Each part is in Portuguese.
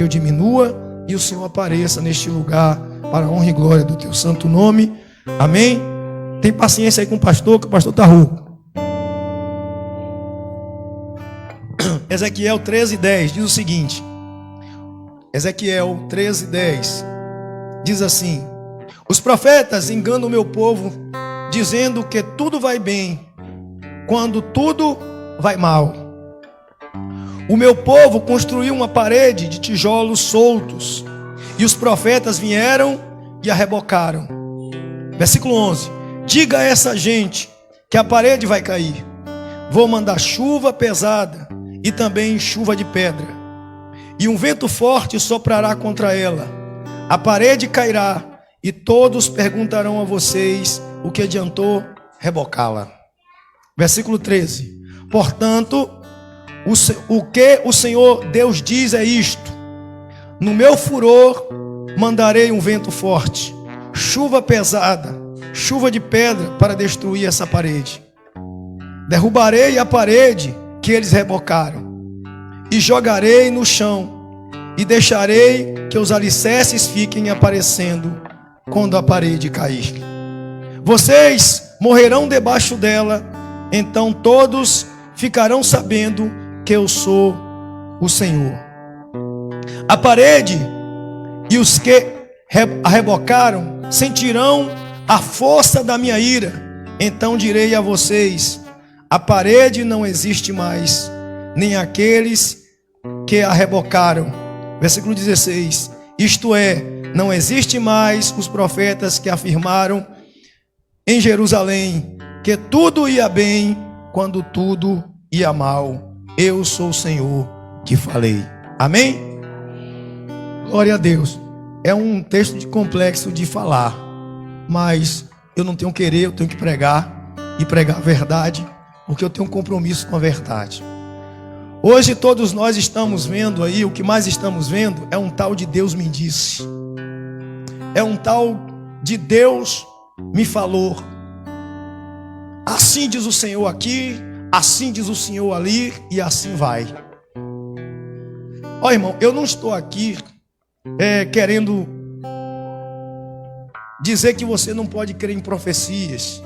que eu diminua e o Senhor apareça neste lugar para a honra e glória do teu santo nome. Amém? Tem paciência aí com o pastor, que o pastor está rouco. Ezequiel 13:10 diz o seguinte. Ezequiel 13:10 diz assim: os profetas enganam o meu povo, dizendo que tudo vai bem, quando tudo vai mal. O meu povo construiu uma parede de tijolos soltos, e os profetas vieram e a rebocaram. Versículo 11: diga a essa gente que a parede vai cair. Vou mandar chuva pesada e também chuva de pedra, e um vento forte soprará contra ela. A parede cairá, e todos perguntarão a vocês o que adiantou rebocá-la. Versículo 13: portanto, o que o Senhor Deus diz é isto: no meu furor mandarei um vento forte, chuva pesada, chuva de pedra para destruir essa parede. Derrubarei a parede que eles rebocaram, e jogarei no chão, e deixarei que os alicerces fiquem aparecendo quando a parede cair. Vocês morrerão debaixo dela, então todos ficarão sabendo que eu sou o Senhor. A parede e os que a rebocaram sentirão a força da minha ira. Então direi a vocês: a parede não existe mais, nem aqueles que a rebocaram. Versículo 16: isto é, não existe mais os profetas que afirmaram em Jerusalém que tudo ia bem quando tudo ia mal. Eu sou o Senhor que falei. Amém? Glória a Deus. É um texto complexo de falar, mas eu não tenho querer, eu tenho que pregar, e pregar a verdade, porque eu tenho um compromisso com a verdade. Hoje todos nós estamos vendo aí, o que mais estamos vendo é um tal de Deus me disse. É um tal de Deus me falou. Assim diz o Senhor aqui, assim diz o Senhor ali, e assim vai. Ó irmão, eu não estou aqui querendo dizer que você não pode crer em profecias,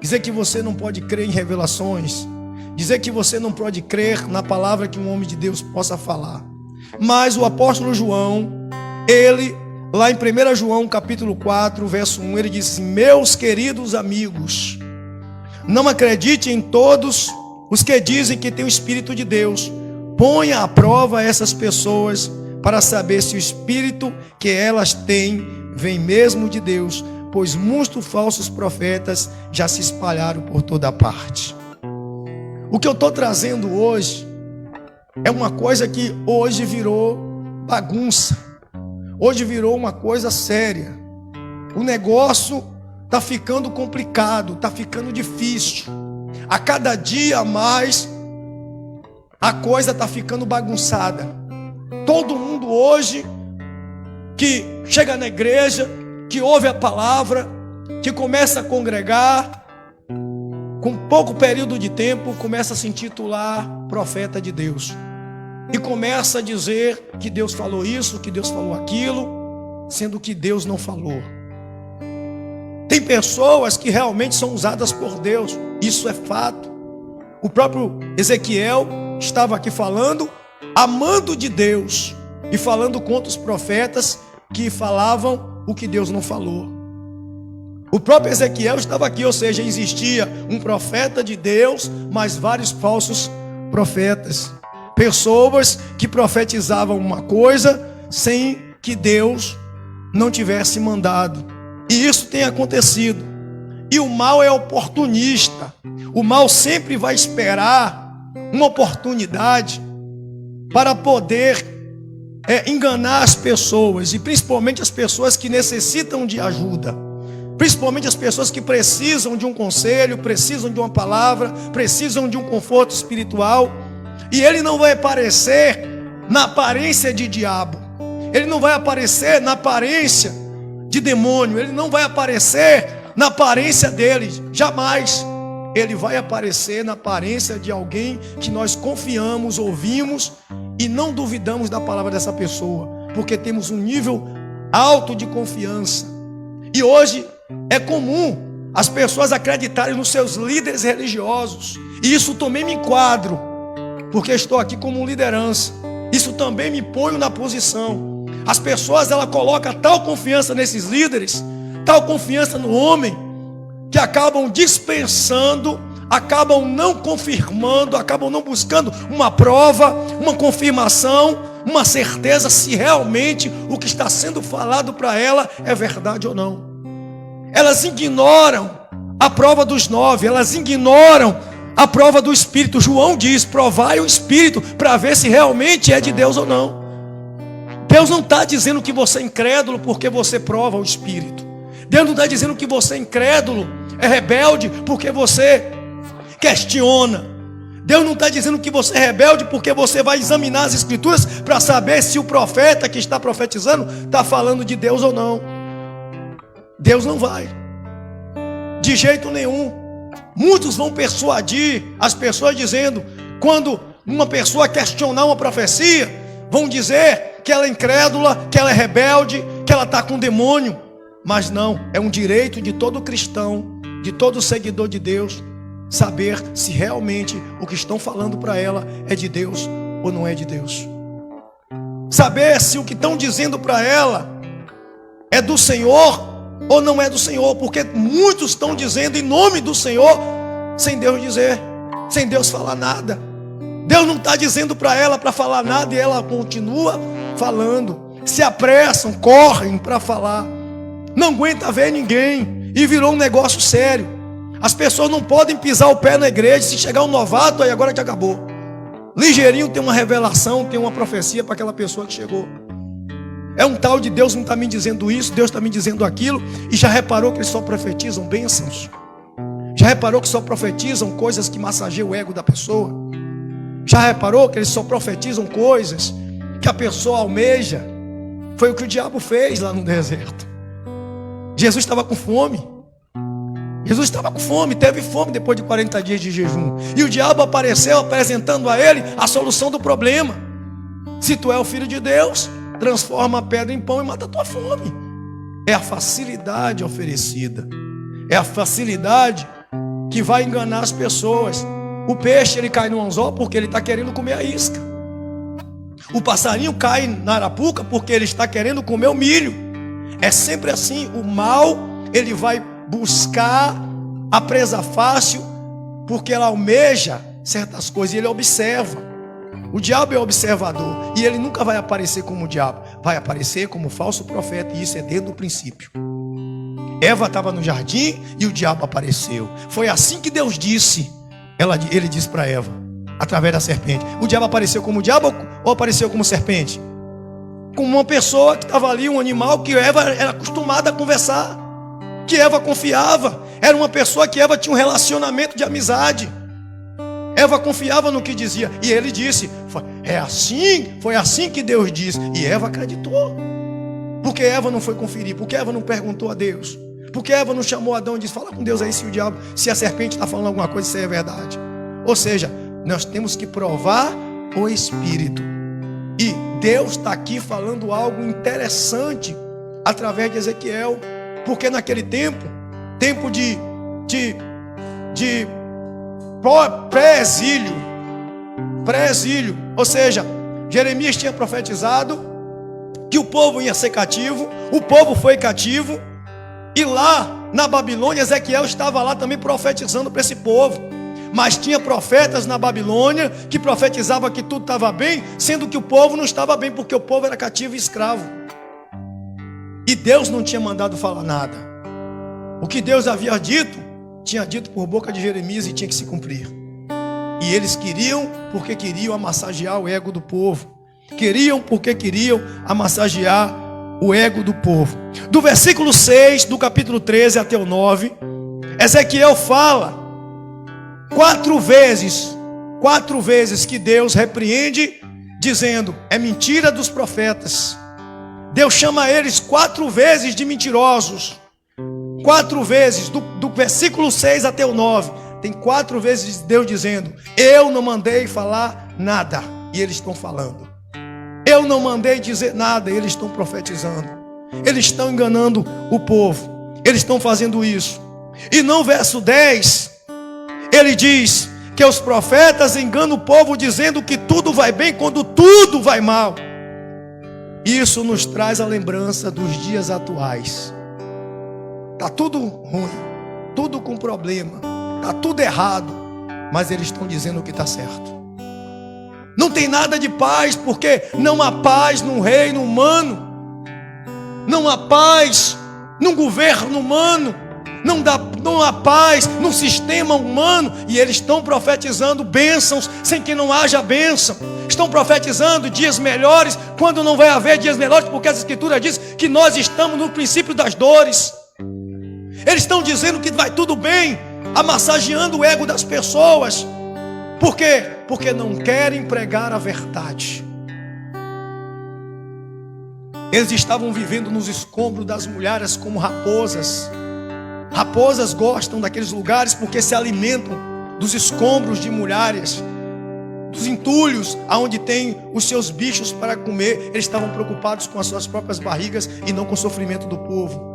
dizer que você não pode crer em revelações, dizer que você não pode crer na palavra que um homem de Deus possa falar. Mas o apóstolo João, ele, lá em 1 João capítulo 4, verso 1, ele diz assim: meus queridos amigos, não acredite em todos os que dizem que tem o Espírito de Deus. Ponha à prova essas pessoas para saber se o Espírito que elas têm vem mesmo de Deus, pois muitos falsos profetas já se espalharam por toda parte. O que eu estou trazendo hoje é uma coisa que hoje virou bagunça. Hoje virou uma coisa séria. O negócio está ficando complicado, está ficando difícil. A cada dia mais a coisa está ficando bagunçada. Todo mundo hoje que chega na igreja, que ouve a palavra, que começa a congregar, com pouco período de tempo, começa a se intitular profeta de Deus. E começa a dizer que Deus falou isso, que Deus falou aquilo, sendo que Deus não falou. Tem pessoas que realmente são usadas por Deus, isso é fato. O próprio Ezequiel estava aqui falando, amando de Deus, e falando contra os profetas que falavam o que Deus não falou. O próprio Ezequiel estava aqui, ou seja, existia um profeta de Deus, mas vários falsos profetas. Pessoas que profetizavam uma coisa sem que Deus não tivesse mandado. E isso tem acontecido. E o mal é oportunista. O mal sempre vai esperar uma oportunidade para poder enganar as pessoas, e principalmente as pessoas que necessitam de ajuda, principalmente as pessoas que precisam de um conselho, precisam de uma palavra, precisam de um conforto espiritual. E ele não vai aparecer na aparência de diabo, ele não vai aparecer na aparência de demônio, ele não vai aparecer na aparência dele, jamais. Ele vai aparecer na aparência de alguém que nós confiamos, ouvimos e não duvidamos da palavra dessa pessoa, porque temos um nível alto de confiança. E hoje é comum as pessoas acreditarem nos seus líderes religiosos, e isso também me enquadro, porque estou aqui como liderança. Isso também me põe na posição. As pessoas, ela colocam tal confiança nesses líderes, tal confiança no homem, que acabam dispensando, acabam não confirmando, acabam não buscando uma prova, uma confirmação, uma certeza se realmente o que está sendo falado para ela é verdade ou não. Elas ignoram a prova dos 9, elas ignoram a prova do Espírito. João diz: provai o Espírito para ver se realmente é de Deus ou não. Deus não está dizendo que você é incrédulo porque você prova o Espírito. Deus não está dizendo que você é incrédulo, é rebelde porque você questiona. Deus não está dizendo que você é rebelde porque você vai examinar as Escrituras para saber se o profeta que está profetizando está falando de Deus ou não. Deus não vai, de jeito nenhum. Muitos vão persuadir as pessoas dizendo, quando uma pessoa questionar uma profecia, vão dizer que ela é incrédula, que ela é rebelde, que ela está com demônio. Mas não, é um direito de todo cristão, de todo seguidor de Deus, saber se realmente o que estão falando para ela é de Deus ou não é de Deus. Saber se o que estão dizendo para ela é do Senhor ou não é do Senhor, porque muitos estão dizendo em nome do Senhor, sem Deus dizer, sem Deus falar nada. Deus não está dizendo para ela para falar nada e ela continua falando. Se apressam, correm para falar, não aguenta ver ninguém e virou um negócio sério. As pessoas não podem pisar o pé na igreja. Se chegar um novato, aí agora que acabou. Ligeirinho tem uma revelação, tem uma profecia para aquela pessoa que chegou. É um tal de Deus não está me dizendo isso, Deus está me dizendo aquilo. E já reparou que eles só profetizam bênçãos? Já reparou que só profetizam coisas que massageiam o ego da pessoa? Já reparou que eles só profetizam coisas que a pessoa almeja? Foi o que o diabo fez lá no deserto. Jesus estava com fome. Jesus estava com fome, teve fome depois de 40 dias de jejum. E o diabo apareceu apresentando a ele a solução do problema. Se tu é o filho de Deus, transforma a pedra em pão e mata a tua fome. É a facilidade oferecida. É a facilidade que vai enganar as pessoas. O peixe, ele cai no anzol porque ele está querendo comer a isca. O passarinho cai na arapuca porque ele está querendo comer o milho. É sempre assim. O mal, ele vai buscar a presa fácil porque ela almeja certas coisas e ele observa. O diabo é observador e ele nunca vai aparecer como o diabo, vai aparecer como falso profeta, e isso é desde o princípio. Eva estava no jardim e o diabo apareceu. Foi assim que Deus disse. Ele disse para Eva, através da serpente. O diabo apareceu como diabo ou apareceu como serpente? Como uma pessoa que estava ali, um animal que Eva era acostumada a conversar, que Eva confiava. Era uma pessoa que Eva tinha um relacionamento de amizade. Eva confiava no que dizia. E ele disse, foi assim que Deus disse. E Eva acreditou. Porque Eva não foi conferir? Porque Eva não perguntou a Deus? Porque Eva não chamou Adão e disse, fala com Deus aí se o diabo, se a serpente está falando alguma coisa, isso aí é verdade. Ou seja, nós temos que provar o Espírito. E Deus está aqui falando algo interessante através de Ezequiel. Porque naquele tempo de pré-exílio, ou seja, Jeremias tinha profetizado que o povo ia ser cativo, o povo foi cativo, e lá na Babilônia, Ezequiel estava lá também profetizando para esse povo. Mas tinha profetas na Babilônia que profetizavam que tudo estava bem, sendo que o povo não estava bem, porque o povo era cativo e escravo. E Deus não tinha mandado falar nada. O que Deus havia dito, tinha dito por boca de Jeremias e tinha que se cumprir. E eles queriam, porque queriam amassagear o ego do povo. Queriam, porque queriam amassagear o ego do povo. Do versículo 6, do capítulo 13 até o 9, Ezequiel fala 4 vezes que Deus repreende, dizendo, é mentira dos profetas. Deus chama eles 4 vezes de mentirosos. 4 vezes, do versículo 6 até o 9, tem 4 vezes Deus dizendo, eu não mandei falar nada. e eles estão falando. Eu não mandei dizer nada, eles estão profetizando. Eles estão enganando o povo. Eles estão fazendo isso. E no verso 10, ele diz que os profetas enganam o povo dizendo que tudo vai bem quando tudo vai mal. Isso nos traz a lembrança dos dias atuais. Está tudo ruim, tudo com problema, está tudo errado, mas eles estão dizendo que está certo. Não tem nada de paz, porque não há paz num reino humano, não há paz num governo humano, não há paz num sistema humano. E eles estão profetizando bênçãos sem que não haja bênção. Estão profetizando dias melhores quando não vai haver dias melhores, porque as escrituras diz que nós estamos no princípio das dores. Eles estão dizendo que vai tudo bem, amassageando o ego das pessoas. Por quê? Porque não querem pregar a verdade. Eles estavam vivendo nos escombros das mulheres como raposas. Raposas gostam daqueles lugares porque se alimentam dos escombros de mulheres, dos entulhos aonde tem os seus bichos para comer. Eles estavam preocupados com as suas próprias barrigas e não com o sofrimento do povo.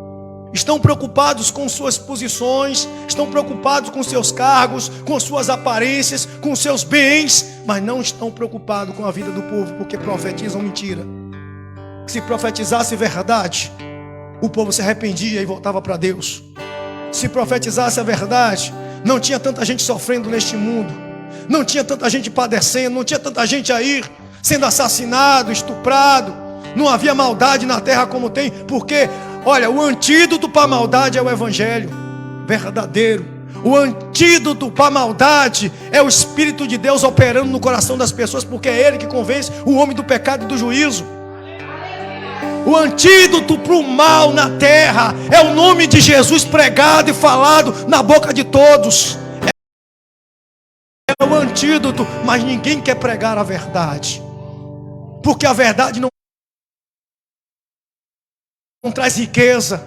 Estão preocupados com suas posições, estão preocupados com seus cargos, com suas aparências, com seus bens, mas não estão preocupados com a vida do povo, porque profetizam mentira. Se profetizasse verdade, o povo se arrependia e voltava para Deus. Se profetizasse a verdade, não tinha tanta gente sofrendo neste mundo, não tinha tanta gente padecendo, não tinha tanta gente aí sendo assassinado, estuprado. Não havia maldade na terra como tem, porque olha, o antídoto para a maldade é o evangelho verdadeiro. O antídoto para a maldade é o Espírito de Deus operando no coração das pessoas, porque é Ele que convence o homem do pecado e do juízo. O antídoto para o mal na terra é o nome de Jesus pregado e falado na boca de todos. É o antídoto, mas ninguém quer pregar a verdade, porque a verdade não traz riqueza,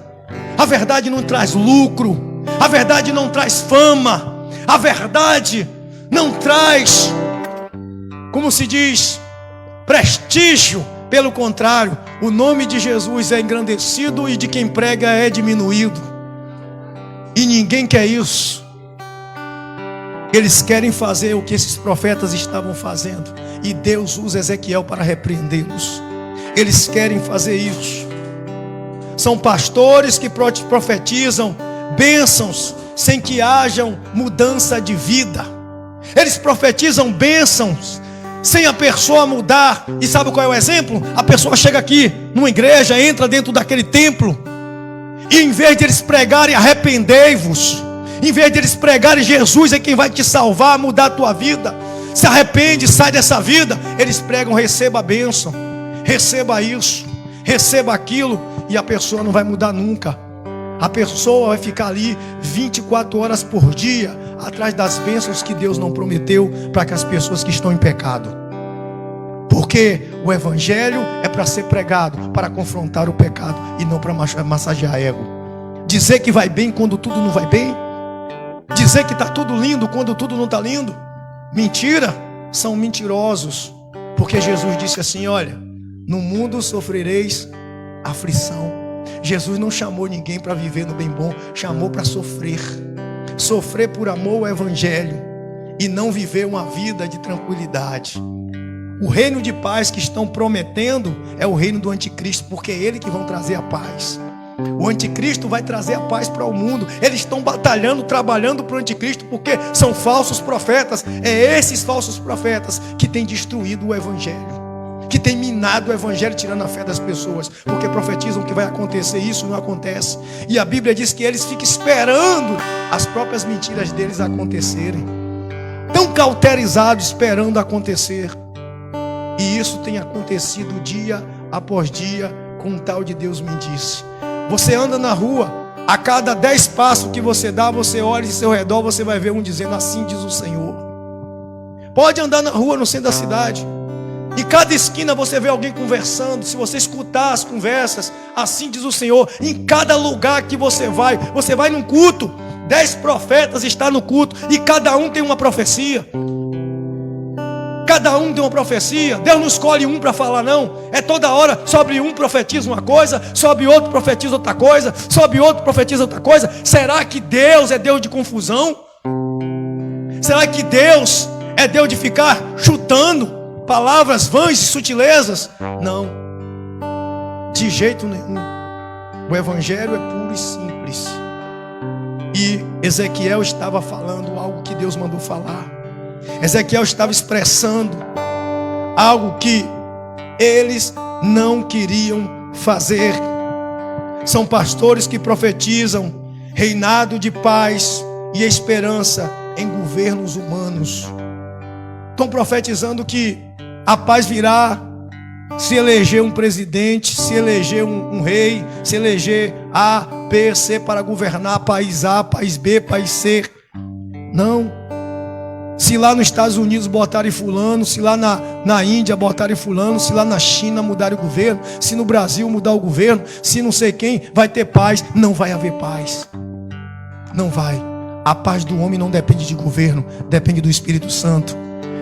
a verdade não traz lucro, a verdade não traz fama, a verdade não traz, como se diz, prestígio. Pelo contrário, o nome de Jesus é engrandecido e de quem prega é diminuído. E ninguém quer isso. Eles querem fazer o que esses profetas estavam fazendo, e Deus usa Ezequiel para repreendê-los. Eles querem fazer isso. São pastores que profetizam bênçãos sem que hajam mudança de vida. Eles profetizam bênçãos sem a pessoa mudar. E sabe qual é o exemplo? A pessoa chega aqui numa igreja, entra dentro daquele templo, e em vez de eles pregarem arrependei-vos, em vez de eles pregarem Jesus é quem vai te salvar, mudar a tua vida, se arrepende, sai dessa vida, eles pregam receba a bênção, receba isso, receba aquilo, e a pessoa não vai mudar nunca. A pessoa vai ficar ali 24 horas por dia atrás das bênçãos que Deus não prometeu para que as pessoas que estão em pecado. Porque o evangelho é para ser pregado, para confrontar o pecado e não para massagear ego. Dizer que vai bem quando tudo não vai bem, dizer que está tudo lindo quando tudo não está lindo, mentira. São mentirosos, porque Jesus disse assim: olha, no mundo sofrereis aflição. Jesus não chamou ninguém para viver no bem bom, chamou para sofrer. Sofrer por amor ao evangelho e não viver uma vida de tranquilidade. O reino de paz que estão prometendo é o reino do anticristo, porque é ele que vão trazer a paz. O anticristo vai trazer a paz para o mundo. Eles estão batalhando, trabalhando para o anticristo, porque são falsos profetas. É esses falsos profetas que têm destruído o evangelho, que tem minado o evangelho, tirando a fé das pessoas, porque profetizam que vai acontecer isso, não acontece. E a Bíblia diz que eles ficam esperando as próprias mentiras deles acontecerem, tão cauterizados esperando acontecer. E isso tem acontecido dia após dia, com um tal de Deus me disse. Você anda na rua, a cada 10 passos que você dá, você olha em seu redor, você vai ver um dizendo assim diz o Senhor. Pode andar na rua no centro da cidade, em cada esquina você vê alguém conversando. Se você escutar as conversas, assim diz o Senhor. Em cada lugar que você vai num culto, 10 profetas estão no culto, e cada um tem uma profecia. Cada um tem uma profecia. Deus não escolhe um para falar, não. É toda hora, sobre um profetiza uma coisa, sobre outro profetiza outra coisa, sobre outro profetiza outra coisa. Será que Deus é Deus de confusão? Será que Deus é Deus de ficar chutando palavras vãs e sutilezas? Não, de jeito nenhum. O evangelho é puro e simples. E Ezequiel estava falando algo que Deus mandou falar. Ezequiel estava expressando algo que eles não queriam fazer. São pastores que profetizam reinado de paz e esperança em governos humanos. Estão profetizando que a paz virá se eleger um presidente, se eleger um rei, se eleger A, B, C para governar país A, país B, país C. Não. Se lá nos Estados Unidos botarem fulano, se lá na Índia botarem fulano, se lá na China mudarem o governo, se no Brasil mudar o governo, se não sei quem, vai ter paz. Não vai haver paz. Não vai. A paz do homem não depende de governo, depende do Espírito Santo,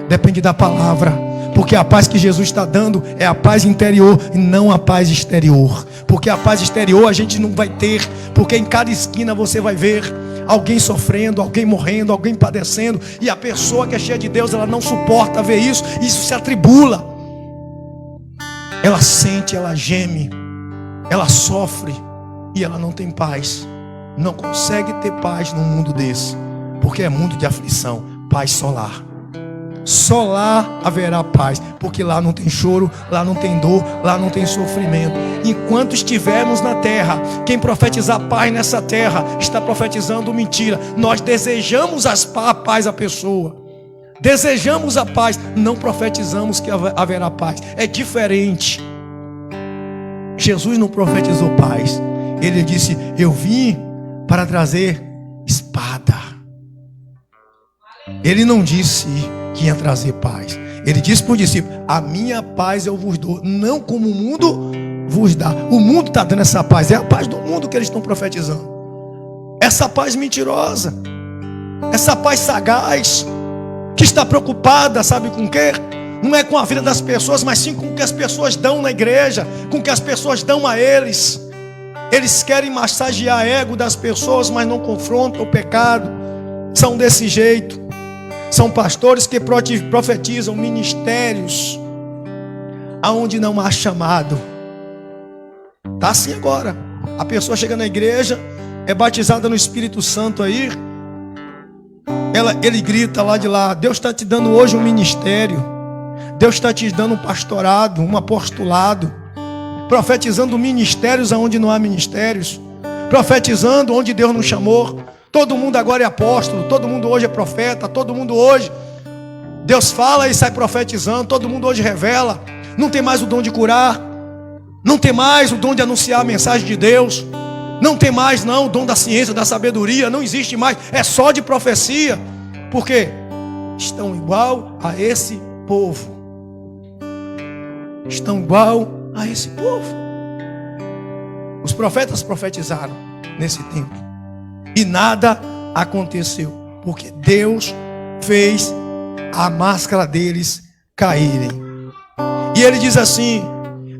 depende da palavra. Porque a paz que Jesus está dando é a paz interior e não a paz exterior. Porque a paz exterior a gente não vai ter, porque em cada esquina você vai ver alguém sofrendo, alguém morrendo, alguém padecendo, e a pessoa que é cheia de Deus, ela não suporta ver isso, isso se atribula. Ela sente, ela geme, ela sofre e ela não tem paz. Não consegue ter paz num mundo desse, porque é mundo de aflição. Paz só lá. Só lá haverá paz, porque lá não tem choro, lá não tem dor, lá não tem sofrimento. Enquanto estivermos na terra, quem profetizar paz nessa terra está profetizando mentira. Nós desejamos a paz à pessoa, desejamos a paz, não profetizamos que haverá paz. É diferente. Jesus não profetizou paz. Ele disse: eu vim para trazer espada. Ele não disse que ia trazer paz. Ele disse para o discípulo: a minha paz eu vos dou, não como o mundo vos dá. O mundo está dando essa paz, é a paz do mundo que eles estão profetizando. Essa paz mentirosa, essa paz sagaz, que está preocupada, sabe com o quê? Não é com a vida das pessoas, mas sim com o que as pessoas dão na igreja, com o que as pessoas dão a eles. Eles querem massagear o ego das pessoas, mas não confrontam o pecado. São desse jeito. São pastores que profetizam ministérios aonde não há chamado. Está assim agora. A pessoa chega na igreja, é batizada no Espírito Santo aí. Ele grita lá de lá: Deus está te dando hoje um ministério. Deus está te dando um pastorado, um apostolado. Profetizando ministérios aonde não há ministérios. Profetizando onde Deus não chamou. Todo mundo agora é apóstolo, todo mundo hoje é profeta, todo mundo hoje Deus fala e sai profetizando, todo mundo hoje revela. Não tem mais o dom de curar, não tem mais o dom de anunciar a mensagem de Deus, não tem mais não o dom da ciência, da sabedoria, não existe mais, é só de profecia. Por quê? Estão igual a esse povo. Estão igual a esse povo. Os profetas profetizaram nesse tempo e nada aconteceu, porque Deus fez a máscara deles caírem. E ele diz assim: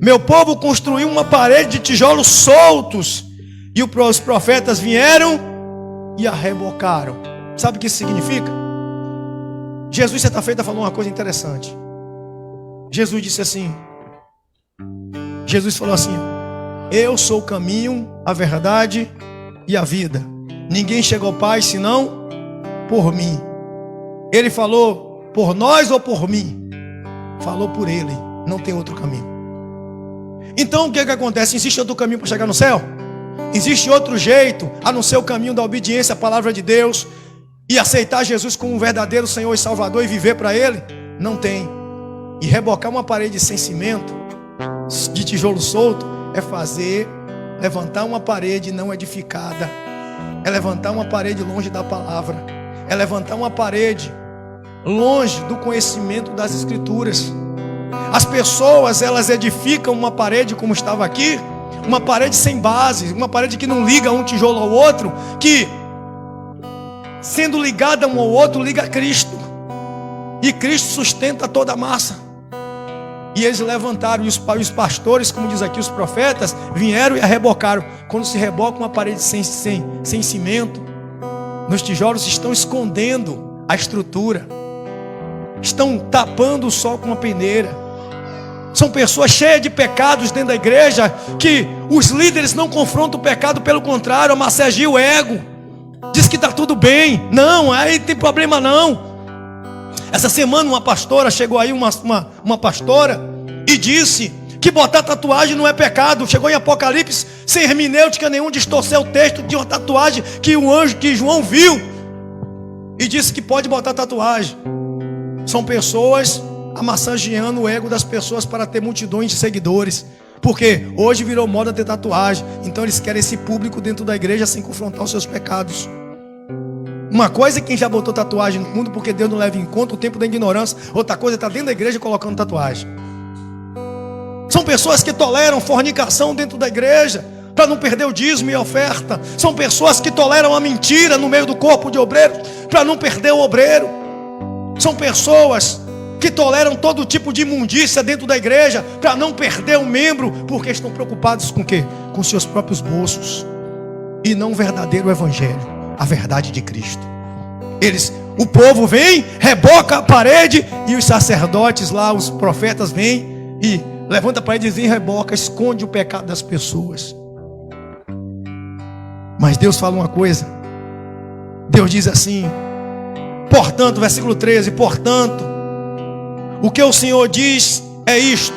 meu povo construiu uma parede de tijolos soltos, e os profetas vieram e a rebocaram. Sabe o que isso significa? Jesus certa-feita falou uma coisa interessante. Jesus disse assim, Jesus falou assim: eu sou o caminho, a verdade e a vida. Ninguém chega ao Pai senão por mim. Ele falou por nós ou por mim? Falou por ele, não tem outro caminho. Então o que acontece? Existe outro caminho para chegar no céu? Existe outro jeito a não ser o caminho da obediência à palavra de Deus e aceitar Jesus como um verdadeiro Senhor e Salvador e viver para Ele? Não tem. E rebocar uma parede sem cimento, de tijolo solto, é levantar uma parede não edificada, é levantar uma parede longe da palavra, é levantar uma parede longe do conhecimento das Escrituras. As pessoas, elas edificam uma parede como estava aqui, uma parede sem base, uma parede que não liga um tijolo ao outro, que sendo ligada um ao outro, liga a Cristo. E Cristo sustenta toda a massa. E eles levantaram, e os pastores, como diz aqui, os profetas, vieram e a rebocaram. Quando se reboca uma parede sem cimento, nos tijolos estão escondendo a estrutura, estão tapando o sol com uma peneira. São pessoas cheias de pecados dentro da igreja, que os líderes não confrontam o pecado, pelo contrário, massageia o ego, diz que está tudo bem. Não, aí tem problema não. Essa semana uma pastora, chegou aí uma pastora e disse que botar tatuagem não é pecado. Chegou em Apocalipse, sem hermenêutica nenhum, distorceu o texto de uma tatuagem que o anjo, que João viu, e disse que pode botar tatuagem. São pessoas massageando o ego das pessoas para ter multidões de seguidores, porque hoje virou moda ter tatuagem. Então eles querem esse público dentro da igreja sem confrontar os seus pecados. Uma coisa é quem já botou tatuagem no mundo porque Deus não leva em conta o tempo da ignorância. Outra coisa é estar dentro da igreja colocando tatuagem. São pessoas que toleram fornicação dentro da igreja para não perder o dízimo e a oferta. São pessoas que toleram a mentira no meio do corpo de obreiros para não perder o obreiro. São pessoas que toleram todo tipo de imundícia dentro da igreja para não perder o membro, porque estão preocupados com o quê? Com seus próprios bolsos e não o verdadeiro evangelho, a verdade de Cristo. O povo vem, reboca a parede, e os sacerdotes lá, os profetas vêm e levanta a parede e reboca, esconde o pecado das pessoas. Mas Deus fala uma coisa. Deus diz assim: portanto, versículo 13, portanto, o que o Senhor diz é isto: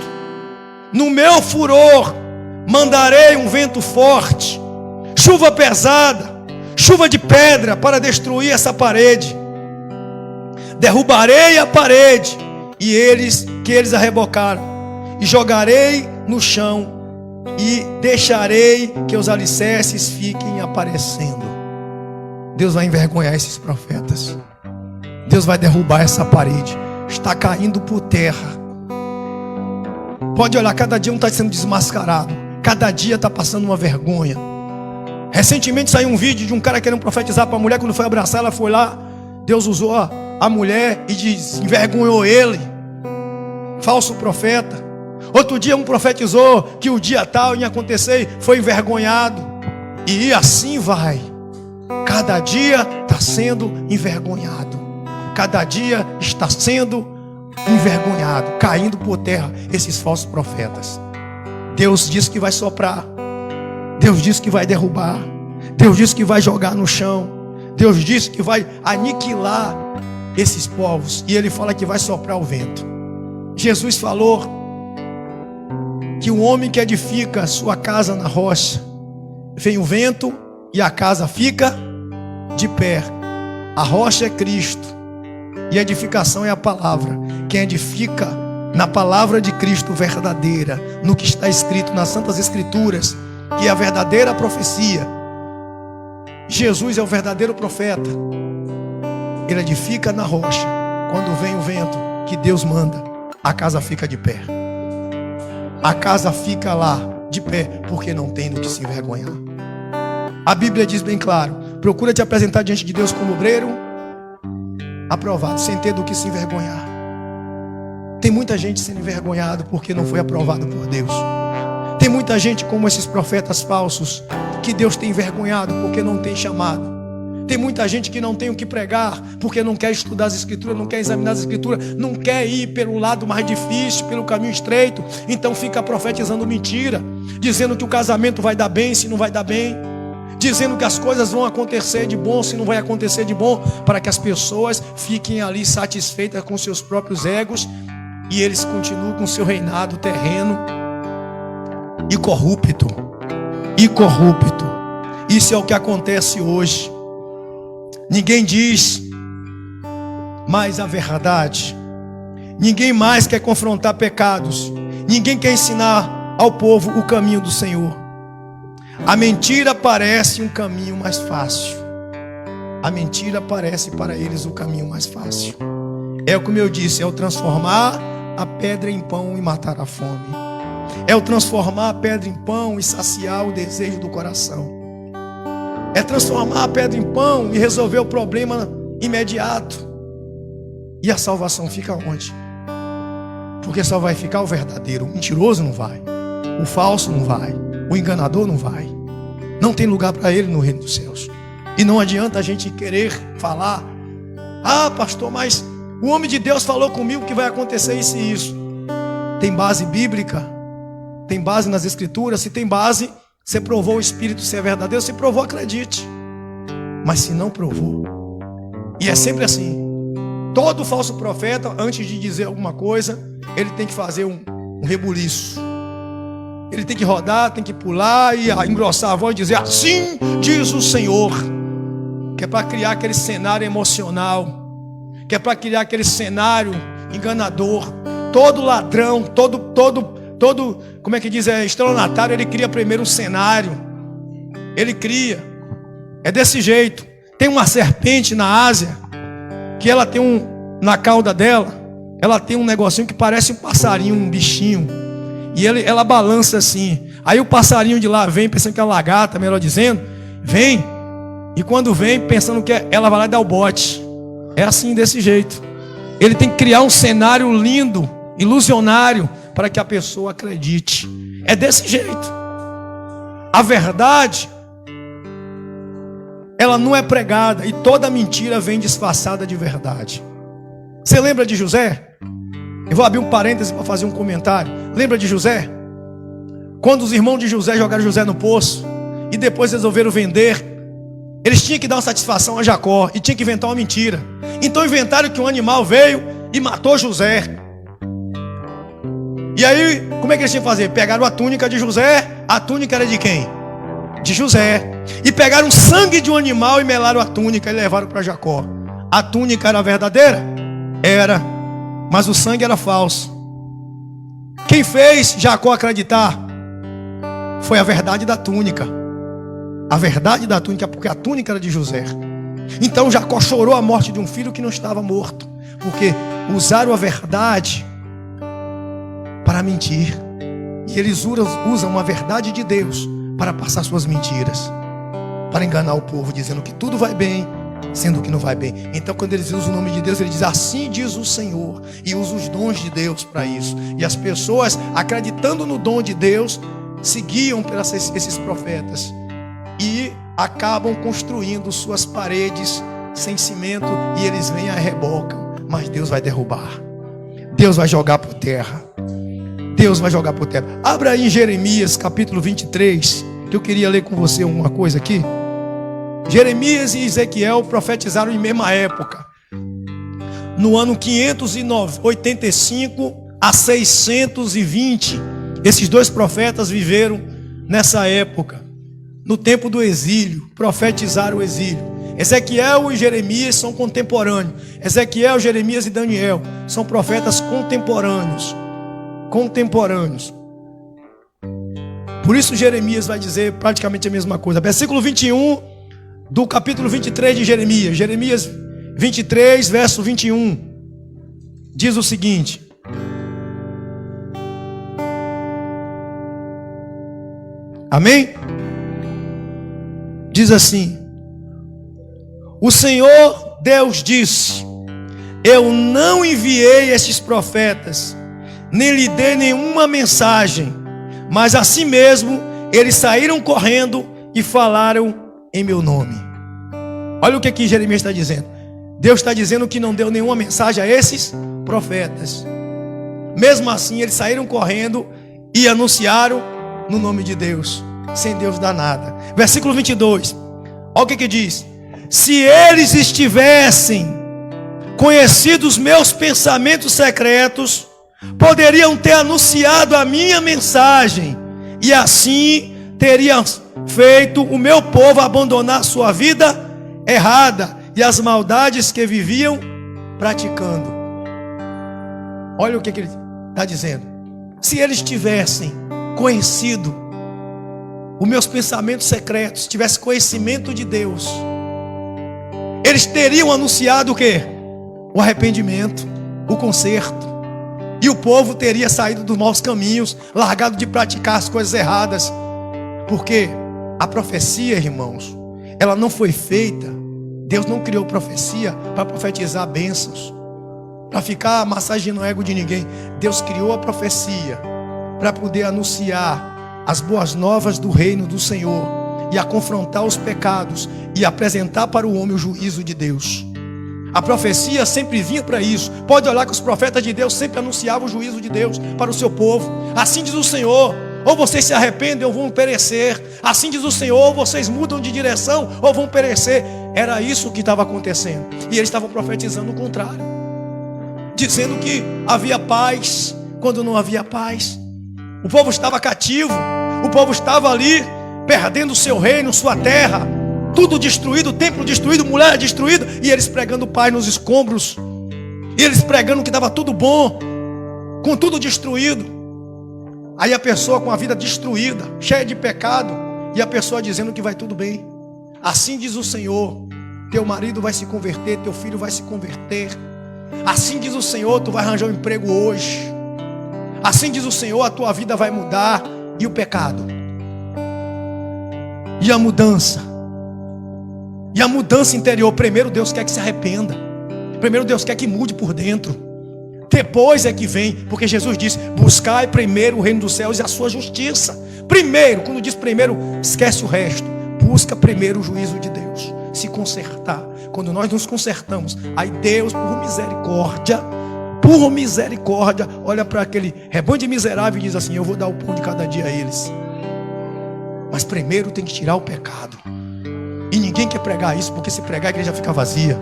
no meu furor mandarei um vento forte, chuva pesada, chuva de pedra para destruir essa parede. Derrubarei a parede e eles a rebocaram, e jogarei no chão, e deixarei que os alicerces fiquem aparecendo. Deus vai envergonhar esses profetas. Deus vai derrubar essa parede. Está caindo por terra. Pode olhar, cada dia um está sendo desmascarado, cada dia está passando uma vergonha. Recentemente saiu um vídeo de um cara querendo profetizar para a mulher. Quando foi abraçar, ela foi lá, Deus usou a mulher e envergonhou ele. Falso profeta. Outro dia um profetizou que o dia tal ia acontecer, foi envergonhado. E assim vai. Cada dia está sendo envergonhado. Cada dia está sendo envergonhado, caindo por terra esses falsos profetas. Deus diz que vai soprar. Deus diz que vai derrubar. Deus diz que vai jogar no chão. Deus diz que vai aniquilar esses povos. E Ele fala que vai soprar o vento. Jesus falou que o homem que edifica sua casa na rocha, vem o vento e a casa fica de pé. A rocha é Cristo e a edificação é a palavra. Quem edifica na palavra de Cristo verdadeira, no que está escrito nas Santas Escrituras, que é a verdadeira profecia. Jesus é o verdadeiro profeta. Ele edifica na rocha. Quando vem o vento que Deus manda, a casa fica de pé. A casa fica lá de pé, porque não tem no que se envergonhar. A Bíblia diz bem claro: procura te apresentar diante de Deus como obreiro aprovado, sem ter do que se envergonhar. Tem muita gente sendo envergonhado porque não foi aprovado por Deus. Tem muita gente como esses profetas falsos que Deus tem envergonhado porque não tem chamado. Tem muita gente que não tem o que pregar porque não quer estudar as Escrituras, não quer examinar as Escrituras, não quer ir pelo lado mais difícil, pelo caminho estreito. Então fica profetizando mentira, dizendo que o casamento vai dar bem se não vai dar bem, dizendo que as coisas vão acontecer de bom se não vai acontecer de bom, para que as pessoas fiquem ali satisfeitas com seus próprios egos e eles continuam com seu reinado terreno e corrupto. Isso é o que acontece hoje. Ninguém diz mais a verdade. Ninguém mais quer confrontar pecados. Ninguém quer ensinar ao povo o caminho do Senhor. A mentira parece um caminho mais fácil. A mentira parece para eles o caminho mais fácil. É como eu disse, é o transformar a pedra em pão e matar a fome. É o transformar a pedra em pão e saciar o desejo do coração. É transformar a pedra em pão e resolver o problema imediato. E a salvação fica onde? Porque só vai ficar o verdadeiro. O mentiroso não vai. O falso não vai. O enganador não vai. Não tem lugar para ele no reino dos céus. E não adianta a gente querer falar: ah, pastor, mas o homem de Deus falou comigo que vai acontecer isso e isso. Tem base bíblica? Tem base nas escrituras? Se tem base, você provou o Espírito ser verdadeiro, se provou, acredite. Mas se não provou, e é sempre assim, todo falso profeta, antes de dizer alguma coisa, ele tem que fazer um rebuliço. Ele tem que rodar, tem que pular e engrossar a voz e dizer: assim diz o Senhor. Que é para criar aquele cenário emocional, que é para criar aquele cenário enganador. Todo ladrão, todo, como é que diz, estelionatário, ele cria primeiro um cenário. Ele cria. É desse jeito. Tem uma serpente na Ásia, que ela tem na cauda dela, ela tem um negocinho que parece um passarinho, um bichinho. E ela balança assim. Aí o passarinho de lá vem, pensando que é uma lagarta, melhor dizendo, vem. E quando vem, pensando que ela vai lá e dá o bote. É assim, desse jeito. Ele tem que criar um cenário lindo, ilusionário, para que a pessoa acredite. É desse jeito. A verdade, ela não é pregada, e toda mentira vem disfarçada de verdade. Você lembra de José? Eu vou abrir um parêntese para fazer um comentário. Lembra de José? Quando os irmãos de José jogaram José no poço e depois resolveram vender, eles tinham que dar uma satisfação a Jacó e tinham que inventar uma mentira. Então inventaram que um animal veio e matou José. E aí, como é que eles tinham que fazer? Pegaram a túnica de José. A túnica era de quem? De José. E pegaram o sangue de um animal e melaram a túnica e levaram para Jacó. A túnica era verdadeira? Era. Mas o sangue era falso. Quem fez Jacó acreditar foi a verdade da túnica. A verdade da túnica, porque a túnica era de José. Então Jacó chorou a morte de um filho que não estava morto, porque usaram a verdade para mentir. E eles usam a verdade de Deus para passar suas mentiras, para enganar o povo, dizendo que tudo vai bem, sendo que não vai bem. Então quando eles usam o nome de Deus, eles dizem: assim diz o Senhor, e usam os dons de Deus para isso. E as pessoas, acreditando no dom de Deus, seguiam por esses profetas e acabam construindo suas paredes sem cimento, e eles vêm a rebocam. Mas Deus vai derrubar, Deus vai jogar por terra. Deus vai jogar por terra. Abra aí em Jeremias capítulo 23, que eu queria ler com você uma coisa aqui. Jeremias e Ezequiel profetizaram em mesma época, no ano 585 a 620. Esses dois profetas viveram nessa época, no tempo do exílio, profetizaram o exílio. Ezequiel e Jeremias são contemporâneos. Ezequiel, Jeremias e Daniel são profetas contemporâneos. Por isso Jeremias vai dizer praticamente a mesma coisa. Versículo 21 do capítulo 23 de Jeremias. Jeremias 23, verso 21. Diz o seguinte: amém? Diz assim: o Senhor Deus disse: eu não enviei estes profetas, nem lhe dei nenhuma mensagem, mas assim mesmo eles saíram correndo e falaram em meu nome. Olha o que aqui Jeremias está dizendo. Deus está dizendo que não deu nenhuma mensagem a esses profetas. Mesmo assim eles saíram correndo e anunciaram no nome de Deus, sem Deus dar nada. Versículo 22. Olha o que diz: se eles estivessem conhecido os meus pensamentos secretos, poderiam ter anunciado a minha mensagem, e assim teriam feito o meu povo abandonar sua vida errada e as maldades que viviam praticando. Olha o que ele está dizendo. Se eles tivessem conhecido os meus pensamentos secretos, tivessem conhecimento de Deus, eles teriam anunciado o quê? O arrependimento, o conserto. E o povo teria saído dos maus caminhos, largado de praticar as coisas erradas. Porque a profecia, irmãos, ela não foi feita. Deus não criou profecia para profetizar bênçãos. para ficar massageando o ego de ninguém. Deus criou a profecia para poder anunciar as boas novas do reino do Senhor e a confrontar os pecados e apresentar para o homem o juízo de Deus. A profecia sempre vinha para isso. Pode olhar que os profetas de Deus sempre anunciavam o juízo de Deus para o seu povo. Assim diz o Senhor: ou vocês se arrependem ou vão perecer. Assim diz o Senhor: ou vocês mudam de direção ou vão perecer. Era isso que estava acontecendo. E eles estavam profetizando o contrário, dizendo que havia paz quando não havia paz. O povo estava cativo, o povo estava ali perdendo o seu reino, sua terra, tudo destruído, templo destruído, mulher destruída, e eles pregando paz nos escombros, e eles pregando que estava tudo bom, com tudo destruído. Aí a pessoa com a vida destruída, cheia de pecado, e a pessoa dizendo que vai tudo bem. Assim diz o Senhor: teu marido vai se converter, teu filho vai se converter. Assim diz o Senhor: tu vai arranjar um emprego hoje. Assim diz o Senhor: a tua vida vai mudar. E o pecado? E a mudança? E a mudança interior? Primeiro Deus quer que se arrependa. Primeiro Deus quer que mude por dentro. Depois é que vem, porque Jesus disse: buscai primeiro o reino dos céus e a sua justiça. Primeiro, quando diz primeiro, esquece o resto. Busca primeiro o juízo de Deus, se consertar. Quando nós nos consertamos, aí Deus, por misericórdia, olha para aquele rebanho de miserável e diz assim: eu vou dar o pão de cada dia a eles. Mas primeiro tem que tirar o pecado. E ninguém quer pregar isso, porque se pregar a igreja fica vazia.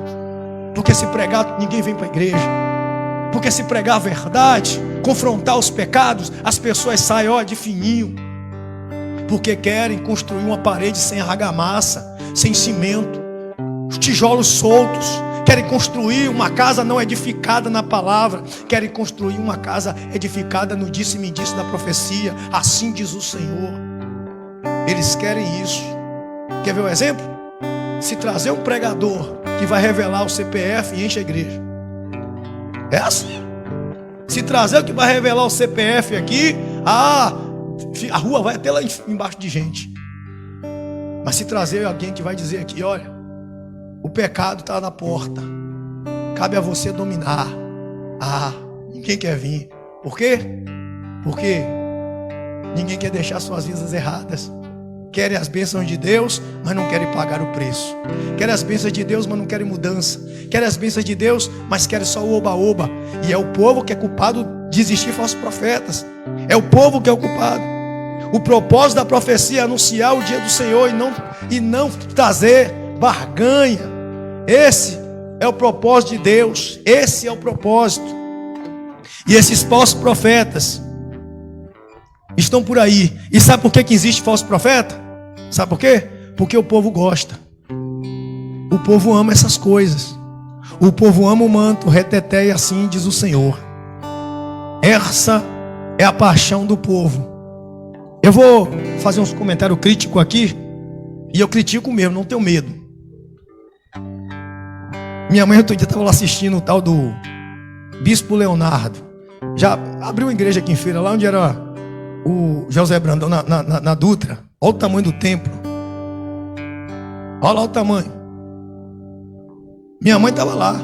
Porque se pregar ninguém vem para a igreja. Porque se pregar a verdade, confrontar os pecados, as pessoas saem de fininho. Porque querem construir uma parede sem argamassa, sem cimento, os tijolos soltos. Querem construir uma casa não edificada na palavra. Querem construir uma casa edificada no disse-me-disse da profecia. Assim diz o Senhor. Eles querem isso. Quer ver o exemplo? Se trazer um pregador que vai revelar o CPF e enche a igreja. É assim. Se trazer o que vai revelar o CPF aqui, a rua vai até lá embaixo de gente. Mas se trazer alguém que vai dizer aqui: olha, o pecado está na porta, cabe a você dominar. Ninguém quer vir. Por quê? Porque ninguém quer deixar suas vidas erradas. Querem as bênçãos de Deus, mas não querem pagar o preço. Querem as bênçãos de Deus, mas não querem mudança. Querem as bênçãos de Deus, mas querem só o oba-oba. E é o povo que é culpado de existir falsos profetas. É o povo que é o culpado. O propósito da profecia é anunciar o dia do Senhor e não trazer barganha. Esse é o propósito de Deus. Esse é o propósito. E esses falsos profetas estão por aí. E sabe por que existe falso profeta? Sabe por quê? Porque o povo gosta. O povo ama essas coisas. O povo ama o manto, o reteté, e assim diz o Senhor. Essa é a paixão do povo. Eu vou fazer uns comentários críticos aqui. E eu critico mesmo, não tenho medo. Minha mãe outro dia estava lá assistindo o tal do Bispo Leonardo. Já abriu uma igreja aqui em Feira, lá onde era o José Brandão, na Dutra. Olha o tamanho do templo. Olha lá o tamanho. Minha mãe estava lá.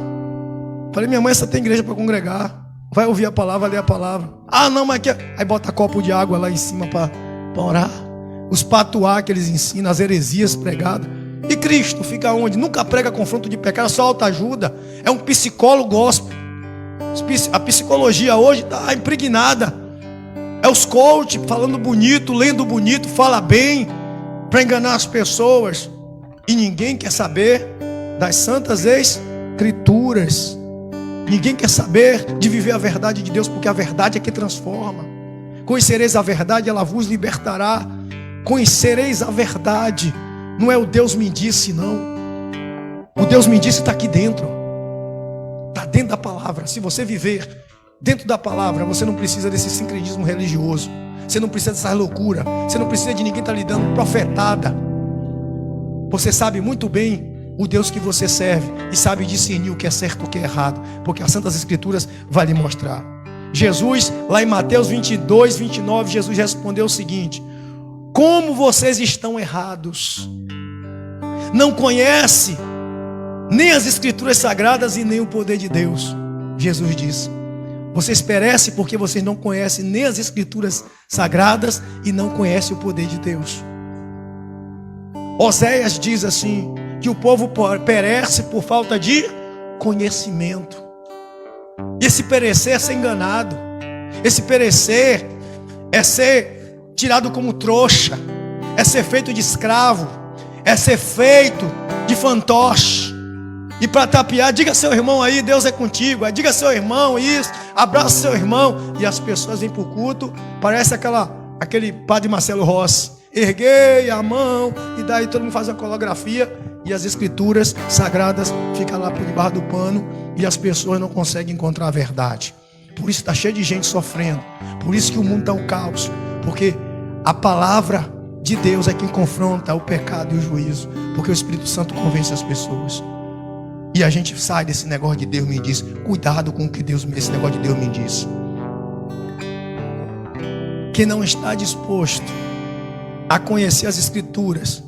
Falei: minha mãe, essa tem igreja para congregar. Vai ouvir a palavra, ler a palavra. Não, mas aqui. Aí bota copo de água lá em cima para orar. Os patuá que eles ensinam, as heresias pregadas. E Cristo fica onde? Nunca prega confronto de pecado, só autoajuda. É um psicólogo gospel. A psicologia hoje está impregnada. É os coaches falando bonito, lendo bonito, fala bem, para enganar as pessoas. E ninguém quer saber das santas escrituras. Ninguém quer saber de viver a verdade de Deus, porque a verdade é que transforma. Conhecereis a verdade, ela vos libertará. Conhecereis a verdade. Não é o Deus me disse, não. O Deus me disse está aqui dentro. Está dentro da palavra. Se você viver dentro da palavra, você não precisa desse sincretismo religioso. Você não precisa dessas loucuras. Você não precisa de ninguém estar lhe dando profetada. Você sabe muito bem o Deus que você serve e sabe discernir o que é certo e o que é errado, porque as Santas Escrituras vai lhe mostrar. Jesus, lá em Mateus 22, 29, Jesus respondeu o seguinte: como vocês estão errados, não conhece nem as Escrituras Sagradas e nem o poder de Deus. Jesus disse: vocês perecem porque vocês não conhecem nem as Escrituras sagradas e não conhecem o poder de Deus. Oséias diz assim, que o povo perece por falta de conhecimento. E esse perecer é ser enganado. Esse perecer é ser tirado como trouxa, é ser feito de escravo, é ser feito de fantoche. E para tapear, diga seu irmão aí, Deus é contigo. Aí diga seu irmão isso, abraça seu irmão. E as pessoas vêm para o culto, parece aquele padre Marcelo Rossi: erguei a mão, e daí todo mundo faz uma coreografia, e as Escrituras sagradas ficam lá por debaixo do pano, e as pessoas não conseguem encontrar a verdade. Por isso está cheio de gente sofrendo, por isso que o mundo está um caos, porque a palavra de Deus é quem confronta o pecado e o juízo, porque o Espírito Santo convence as pessoas. E a gente sai desse negócio de Deus me diz. Cuidado com o que esse negócio de Deus me diz. Quem não está disposto a conhecer as Escrituras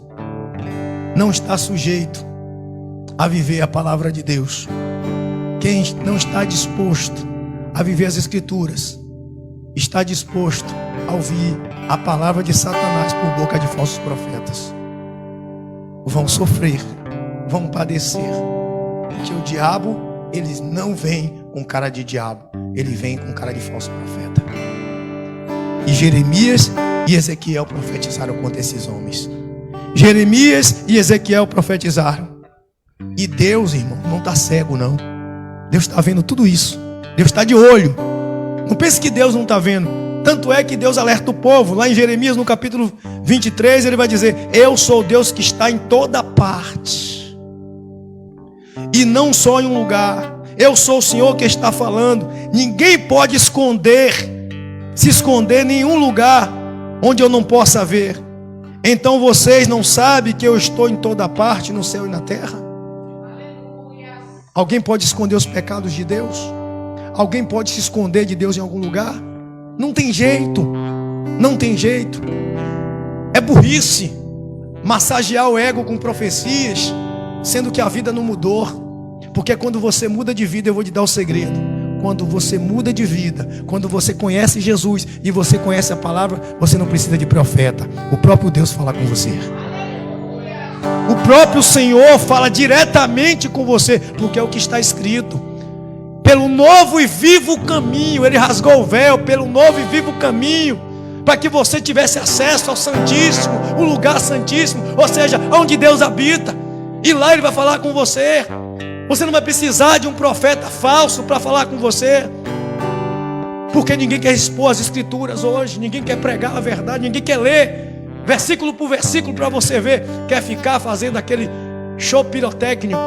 não está sujeito a viver a palavra de Deus. Quem não está disposto a viver as Escrituras está disposto a ouvir a palavra de Satanás por boca de falsos profetas. Vão sofrer, vão padecer, porque o diabo, ele não vem com cara de diabo, ele vem com cara de falso profeta. E Jeremias e Ezequiel profetizaram contra esses homens. Jeremias e Ezequiel profetizaram. E Deus, irmão, não está cego não. Deus está vendo tudo isso. Deus está de olho. Não pense que Deus não está vendo. Tanto é que Deus alerta o povo. Lá em Jeremias, no capítulo 23, ele vai dizer: eu sou Deus que está em toda parte, e não só em um lugar. Eu sou o Senhor que está falando. Ninguém pode se esconder em nenhum lugar onde eu não possa ver. Então vocês não sabem que eu estou em toda parte, no céu e na terra? Alguém pode esconder os pecados de Deus? Alguém pode se esconder de Deus em algum lugar? Não tem jeito. Não tem jeito. É burrice massagear o ego com profecias, sendo que a vida não mudou. Porque quando você muda de vida, eu vou te dar o segredo. Quando você muda de vida, quando você conhece Jesus e você conhece a palavra, você não precisa de profeta. O próprio Deus fala com você. O próprio Senhor fala diretamente com você, porque é o que está escrito. Pelo novo e vivo caminho, Ele rasgou o véu pelo novo e vivo caminho, para que você tivesse acesso ao Santíssimo, o lugar Santíssimo, ou seja, onde Deus habita. E lá Ele vai falar com você. Você não vai precisar de um profeta falso para falar com você, porque ninguém quer expor as Escrituras hoje, ninguém quer pregar a verdade, ninguém quer ler versículo por versículo para você ver, quer ficar fazendo aquele show pirotécnico.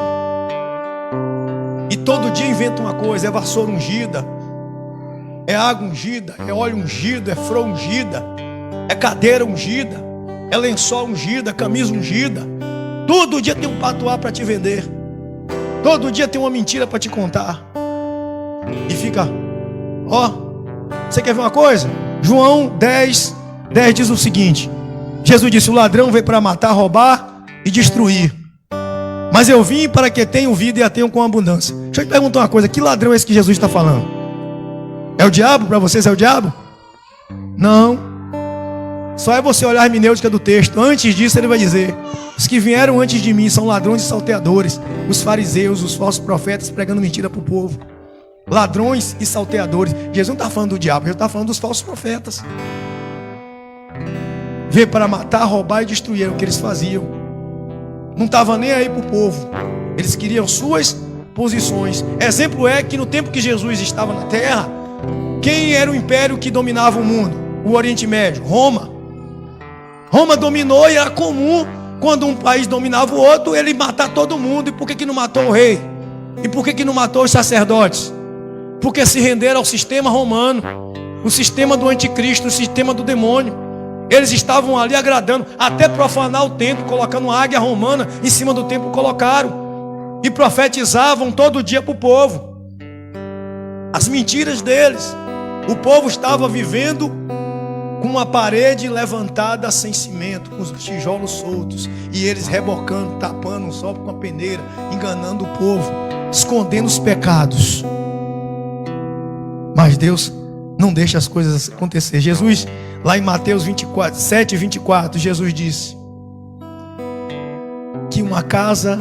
E todo dia inventa uma coisa: é vassoura ungida, é água ungida, é óleo ungido, é flor ungida, é cadeira ungida, é lençol ungido, é camisa ungida. Todo dia tem um patuá para te vender. Todo dia tem uma mentira para te contar. E fica, você quer ver uma coisa? João 10 diz o seguinte: Jesus disse: o ladrão veio para matar, roubar e destruir, mas eu vim para que tenham vida e a tenham com abundância. Deixa eu te perguntar uma coisa: que ladrão é esse que Jesus está falando? É o diabo? Para vocês é o diabo? Não. Só é você olhar a hermenêutica do texto. Antes disso ele vai dizer: os que vieram antes de mim são ladrões e salteadores, os fariseus, os falsos profetas pregando mentira para o povo. Ladrões e salteadores. Jesus não está falando do diabo, Jesus está falando dos falsos profetas. Veio para matar, roubar e destruir, era o que eles faziam. Não estava nem aí para o povo. Eles queriam suas posições. Exemplo é que no tempo que Jesus estava na terra, quem era o império que dominava o mundo? O Oriente Médio, Roma. Roma dominou e era comum, quando um país dominava o outro, ele matar todo mundo. E por que não matou o rei? E por que não matou os sacerdotes? Porque se renderam ao sistema romano, o sistema do anticristo, o sistema do demônio. Eles estavam ali agradando, até profanar o templo, colocando uma águia romana em cima do templo, colocaram. E profetizavam todo dia para o povo as mentiras deles. O povo estava vivendo com uma parede levantada sem cimento, com os tijolos soltos, e eles rebocando, tapando o sol com a peneira, enganando o povo, escondendo os pecados. Mas Deus não deixa as coisas acontecer. Jesus, lá em Mateus 24, 7, 24, Jesus disse que uma casa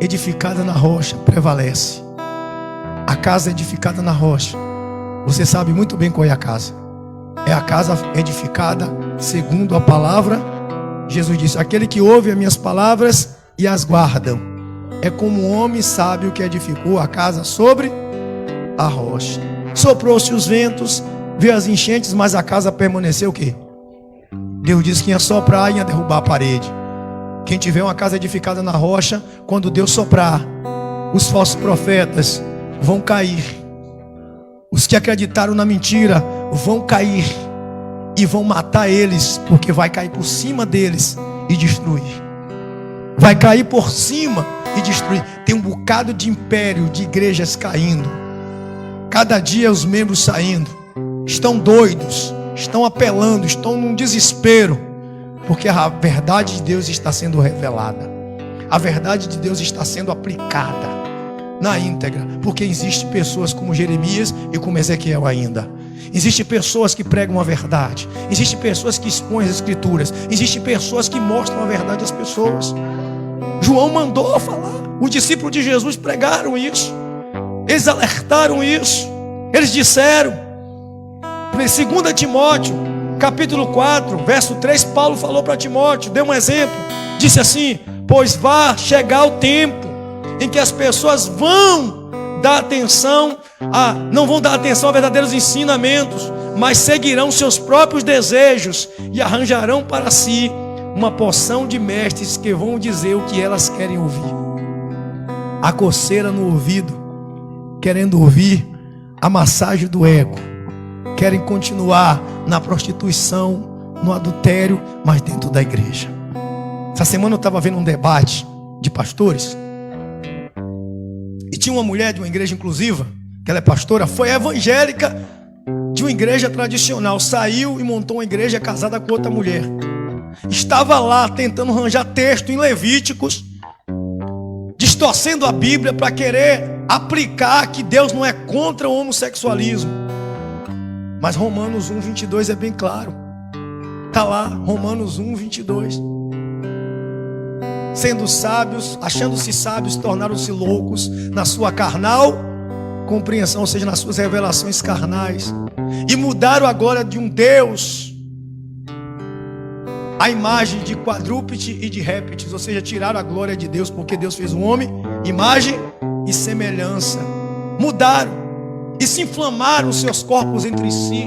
edificada na rocha prevalece. A casa edificada na rocha, você sabe muito bem qual é a casa. É a casa edificada segundo a palavra. Jesus disse: aquele que ouve as minhas palavras e as guardam é como um homem sábio que edificou a casa sobre a rocha. Soprou-se os ventos, veio as enchentes, mas a casa permaneceu o quê? Deus disse que ia soprar e ia derrubar a parede. Quem tiver uma casa edificada na rocha, quando Deus soprar, os falsos profetas vão cair. Os que acreditaram na mentira vão cair e vão matar eles, porque vai cair por cima deles e destruir. Vai cair por cima e destruir. Tem um bocado de império, de igrejas caindo. Cada dia os membros saindo. Estão doidos, estão apelando, estão num desespero, porque a verdade de Deus está sendo revelada. A verdade de Deus está sendo aplicada na íntegra, porque existe pessoas como Jeremias e como Ezequiel ainda. Existem pessoas que pregam a verdade. Existem pessoas que expõem as escrituras. Existem pessoas que mostram a verdade às pessoas. João mandou falar. Os discípulos de Jesus pregaram isso. Eles alertaram isso. Eles disseram. 2 Timóteo, capítulo 4, verso 3, Paulo falou para Timóteo, deu um exemplo. Disse assim: pois vai chegar o tempo em que as pessoas não vão dar atenção a verdadeiros ensinamentos, mas seguirão seus próprios desejos e arranjarão para si uma porção de mestres que vão dizer o que elas querem ouvir. A coceira no ouvido, querendo ouvir a massagem do ego, querem continuar na prostituição, no adultério, mas dentro da igreja. Essa semana eu estava vendo um debate de pastores. E tinha uma mulher de uma igreja inclusiva, que ela é pastora, foi evangélica de uma igreja tradicional, saiu e montou uma igreja casada com outra mulher. Estava lá tentando arranjar texto em Levíticos, distorcendo a Bíblia para querer aplicar que Deus não é contra o homossexualismo. Mas Romanos 1:22 é bem claro. Está lá, Romanos 1:22. Sendo sábios, achando-se sábios, tornaram-se loucos na sua carnal compreensão, ou seja, nas suas revelações carnais, e mudaram agora de um Deus a imagem de quadrúpede e de répteis, ou seja, tiraram a glória de Deus, porque Deus fez um homem, imagem e semelhança. Mudaram e se inflamaram os seus corpos entre si,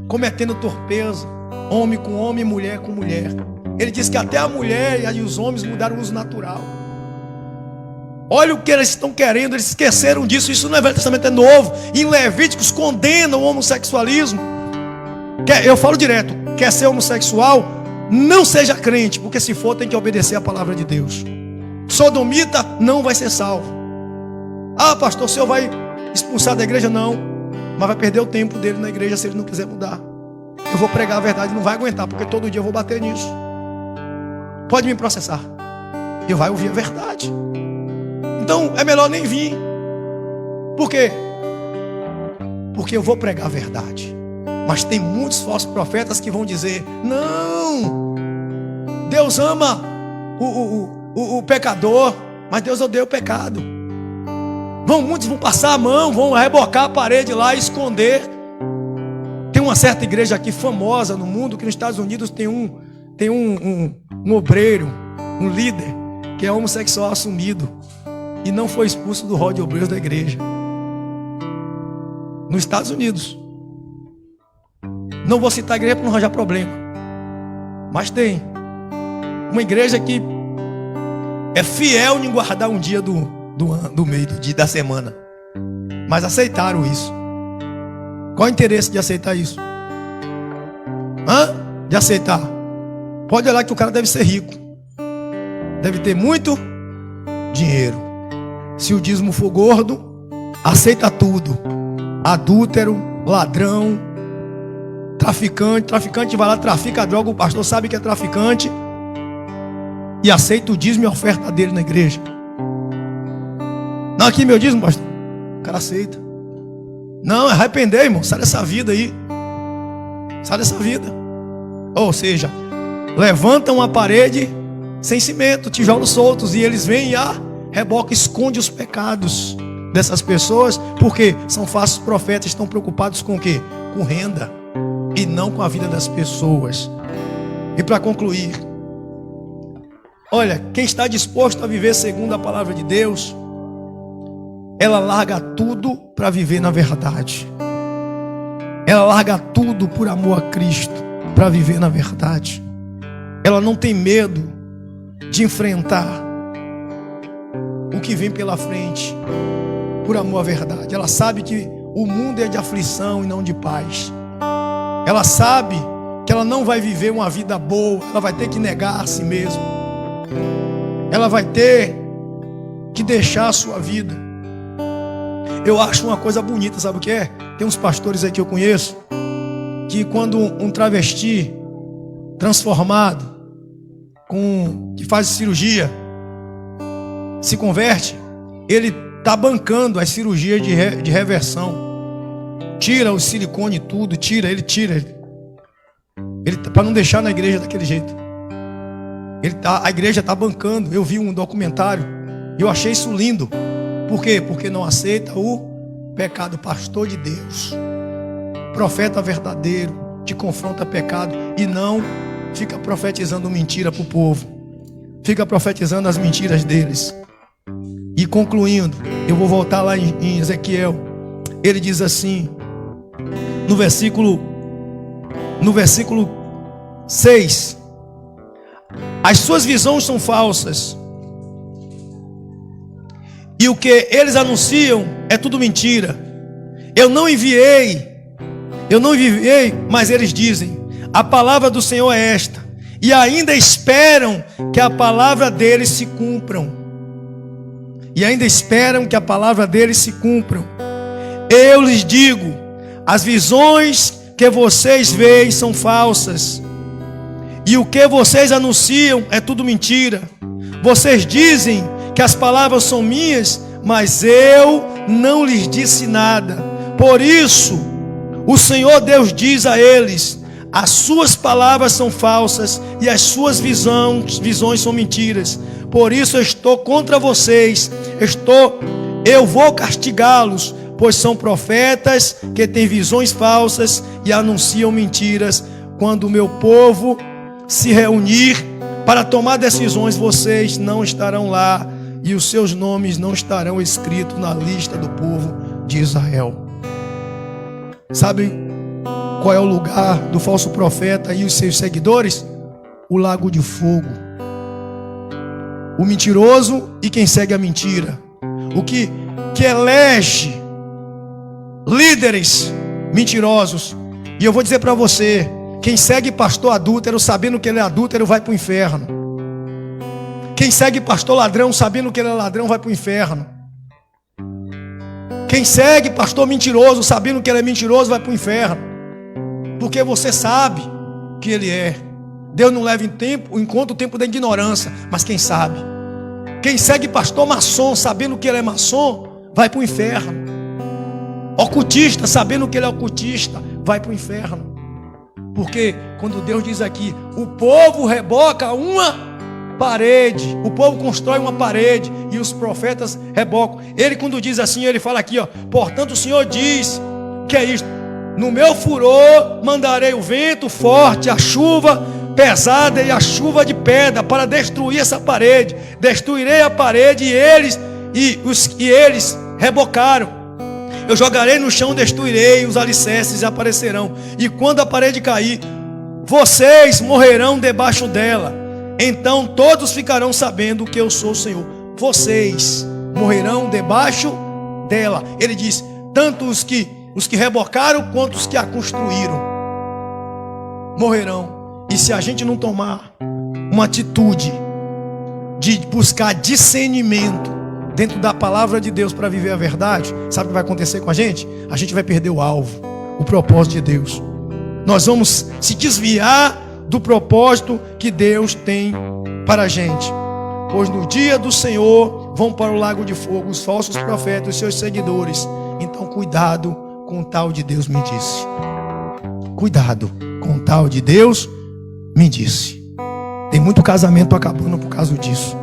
cometendo torpeza, homem com homem, mulher com mulher. Ele diz que até a mulher e os homens mudaram o uso natural. Olha o que eles estão querendo, eles esqueceram disso. Isso no Velho Testamento é novo. Em Levíticos condenam o homossexualismo. Eu falo direto: quer ser homossexual, não seja crente, porque se for tem que obedecer a palavra de Deus. Sodomita não vai ser salvo. Ah, pastor, o senhor vai expulsar da igreja? Não, mas vai perder o tempo dele na igreja se ele não quiser mudar. Eu vou pregar a verdade, não vai aguentar, porque todo dia eu vou bater nisso. Pode me processar, eu vai ouvir a verdade. Então é melhor nem vir. Por quê? Porque eu vou pregar a verdade. Mas tem muitos falsos profetas que vão dizer: não, Deus ama o pecador, mas Deus odeia o pecado. Muitos vão passar a mão, vão rebocar a parede lá e esconder. Tem uma certa igreja aqui famosa no mundo, que nos Estados Unidos tem um obreiro, um líder, que é homossexual assumido e não foi expulso do rol de obreiros da igreja. Nos Estados Unidos. Não vou citar a igreja para não arranjar problema, mas tem uma igreja que é fiel em guardar um dia do meio do dia da semana, mas aceitaram isso. Qual o interesse de aceitar isso? De aceitar? Pode olhar que o cara deve ser rico, deve ter muito dinheiro. Se o dízimo for gordo, aceita tudo. Adúltero, ladrão, traficante vai lá, trafica droga, o pastor sabe que é traficante e aceita o dízimo e a oferta dele na igreja. Não, aqui meu dízimo, pastor. O cara aceita. Não, arrepender, irmão. Sai dessa vida aí. Sai dessa vida. Ou seja, levantam a parede sem cimento, tijolos soltos, e eles vêm e reboca, esconde os pecados dessas pessoas, porque são falsos profetas, estão preocupados com o quê? Com renda, e não com a vida das pessoas. E para concluir, olha, quem está disposto a viver segundo a palavra de Deus, ela larga tudo para viver na verdade. Ela larga tudo por amor a Cristo, para viver na verdade. Ela não tem medo de enfrentar o que vem pela frente, por amor à verdade. Ela sabe que o mundo é de aflição e não de paz. Ela sabe que ela não vai viver uma vida boa. Ela vai ter que negar a si mesma. Ela vai ter que deixar a sua vida. Eu acho uma coisa bonita, sabe o que é? Tem uns pastores aí que eu conheço, que quando um travesti transformado, que faz cirurgia, se converte, ele está bancando as cirurgias de reversão. Tira o silicone e tudo, ele tira. Ele para não deixar na igreja daquele jeito. A igreja está bancando. Eu vi um documentário e eu achei isso lindo. Por quê? Porque não aceita o pecado. Pastor de Deus, profeta verdadeiro, te confronta pecado e não fica profetizando mentira para o povo. Fica profetizando as mentiras deles. E concluindo, eu vou voltar lá em Ezequiel. Ele diz assim, no versículo 6: as suas visões são falsas, e o que eles anunciam é tudo mentira. Eu não enviei, mas eles dizem: a palavra do Senhor é esta, e ainda esperam que a palavra deles se cumpram. Eu lhes digo: as visões que vocês veem são falsas, e o que vocês anunciam é tudo mentira. Vocês dizem que as palavras são minhas, mas eu não lhes disse nada. Por isso, o Senhor Deus diz a eles: as suas palavras são falsas e as suas visões são mentiras. Por isso eu estou contra vocês. Eu vou castigá-los, pois são profetas que têm visões falsas e anunciam mentiras. Quando o meu povo se reunir para tomar decisões, vocês não estarão lá, e os seus nomes não estarão escritos na lista do povo de Israel. Sabe qual é o lugar do falso profeta e os seus seguidores? O lago de fogo. O mentiroso e quem segue a mentira. O que elege líderes mentirosos. E eu vou dizer para você: quem segue pastor adúltero, sabendo que ele é adúltero, vai para o inferno. Quem segue pastor ladrão, sabendo que ele é ladrão, vai para o inferno. Quem segue pastor mentiroso, sabendo que ele é mentiroso, vai para o inferno. Porque você sabe que ele é. Deus não leva em conta o tempo da ignorância, mas quem sabe. Quem segue pastor maçom, sabendo que ele é maçom, vai para o inferno. Ocultista, sabendo que ele é ocultista, vai para o inferno. Porque quando Deus diz aqui: o povo reboca uma parede, o povo constrói uma parede e os profetas rebocam. Ele, quando diz assim, ele fala aqui, portanto o Senhor diz que é isto: no meu furor mandarei o vento forte, a chuva pesada e a chuva de pedra para destruir essa parede. Destruirei a parede e eles rebocaram. Eu jogarei no chão, destruirei os alicerces e aparecerão. E quando a parede cair, vocês morrerão debaixo dela. Então todos ficarão sabendo que eu sou o Senhor. Vocês morrerão debaixo dela. Ele diz: tanto os que rebocaram quanto os que a construíram morrerão. E se a gente não tomar uma atitude de buscar discernimento dentro da palavra de Deus para viver a verdade, sabe o que vai acontecer com a gente? A gente vai perder o alvo, o propósito de Deus. Nós vamos se desviar do propósito que Deus tem para a gente. Pois no dia do Senhor vão para o lago de fogo os falsos profetas e seus seguidores. Então cuidado com tal de Deus me disse. Cuidado, com tal de Deus me disse. Tem muito casamento acabando por causa disso.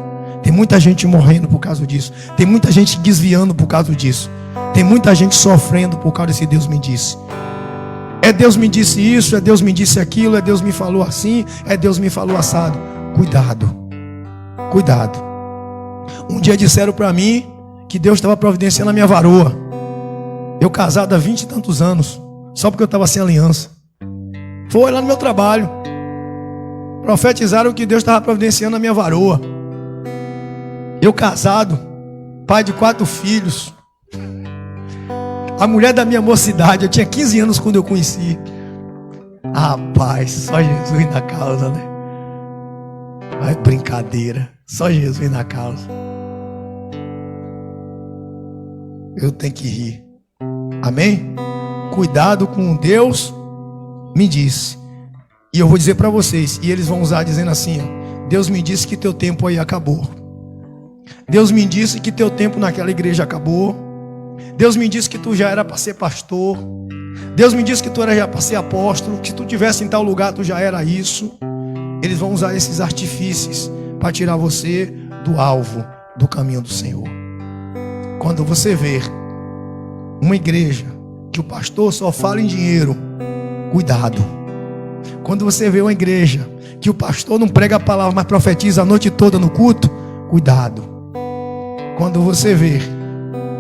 Tem muita gente morrendo por causa disso. Tem muita gente desviando por causa disso. Tem muita gente sofrendo por causa desse Deus me disse. É Deus me disse isso, é Deus me disse aquilo, é Deus me falou assim, é Deus me falou assado. Cuidado, cuidado. Um dia disseram para mim que Deus estava providenciando a minha varoa. Eu casado há 20 e tantos anos, só porque eu estava sem aliança. Foi lá no meu trabalho. Profetizaram que Deus estava providenciando a minha varoa. Eu casado, pai de 4 filhos. A mulher da minha mocidade, eu tinha 15 anos quando eu conheci. Rapaz, só Jesus na causa, né? Ai, brincadeira. Só Jesus na causa. Eu tenho que rir. Amém? Cuidado com Deus me disse. E eu vou dizer para vocês, e eles vão usar dizendo assim, ó, Deus me disse que teu tempo aí acabou. Deus me disse que teu tempo naquela igreja acabou. Deus me disse que tu já era para ser pastor. Deus me disse que tu era já para ser apóstolo, que se tu tivesse em tal lugar tu já era isso. Eles vão usar esses artifícios para tirar você do alvo, do caminho do Senhor. Quando você ver uma igreja que o pastor só fala em dinheiro, cuidado. Quando você vê uma igreja que o pastor não prega a palavra, mas profetiza a noite toda no culto, cuidado. Quando você vê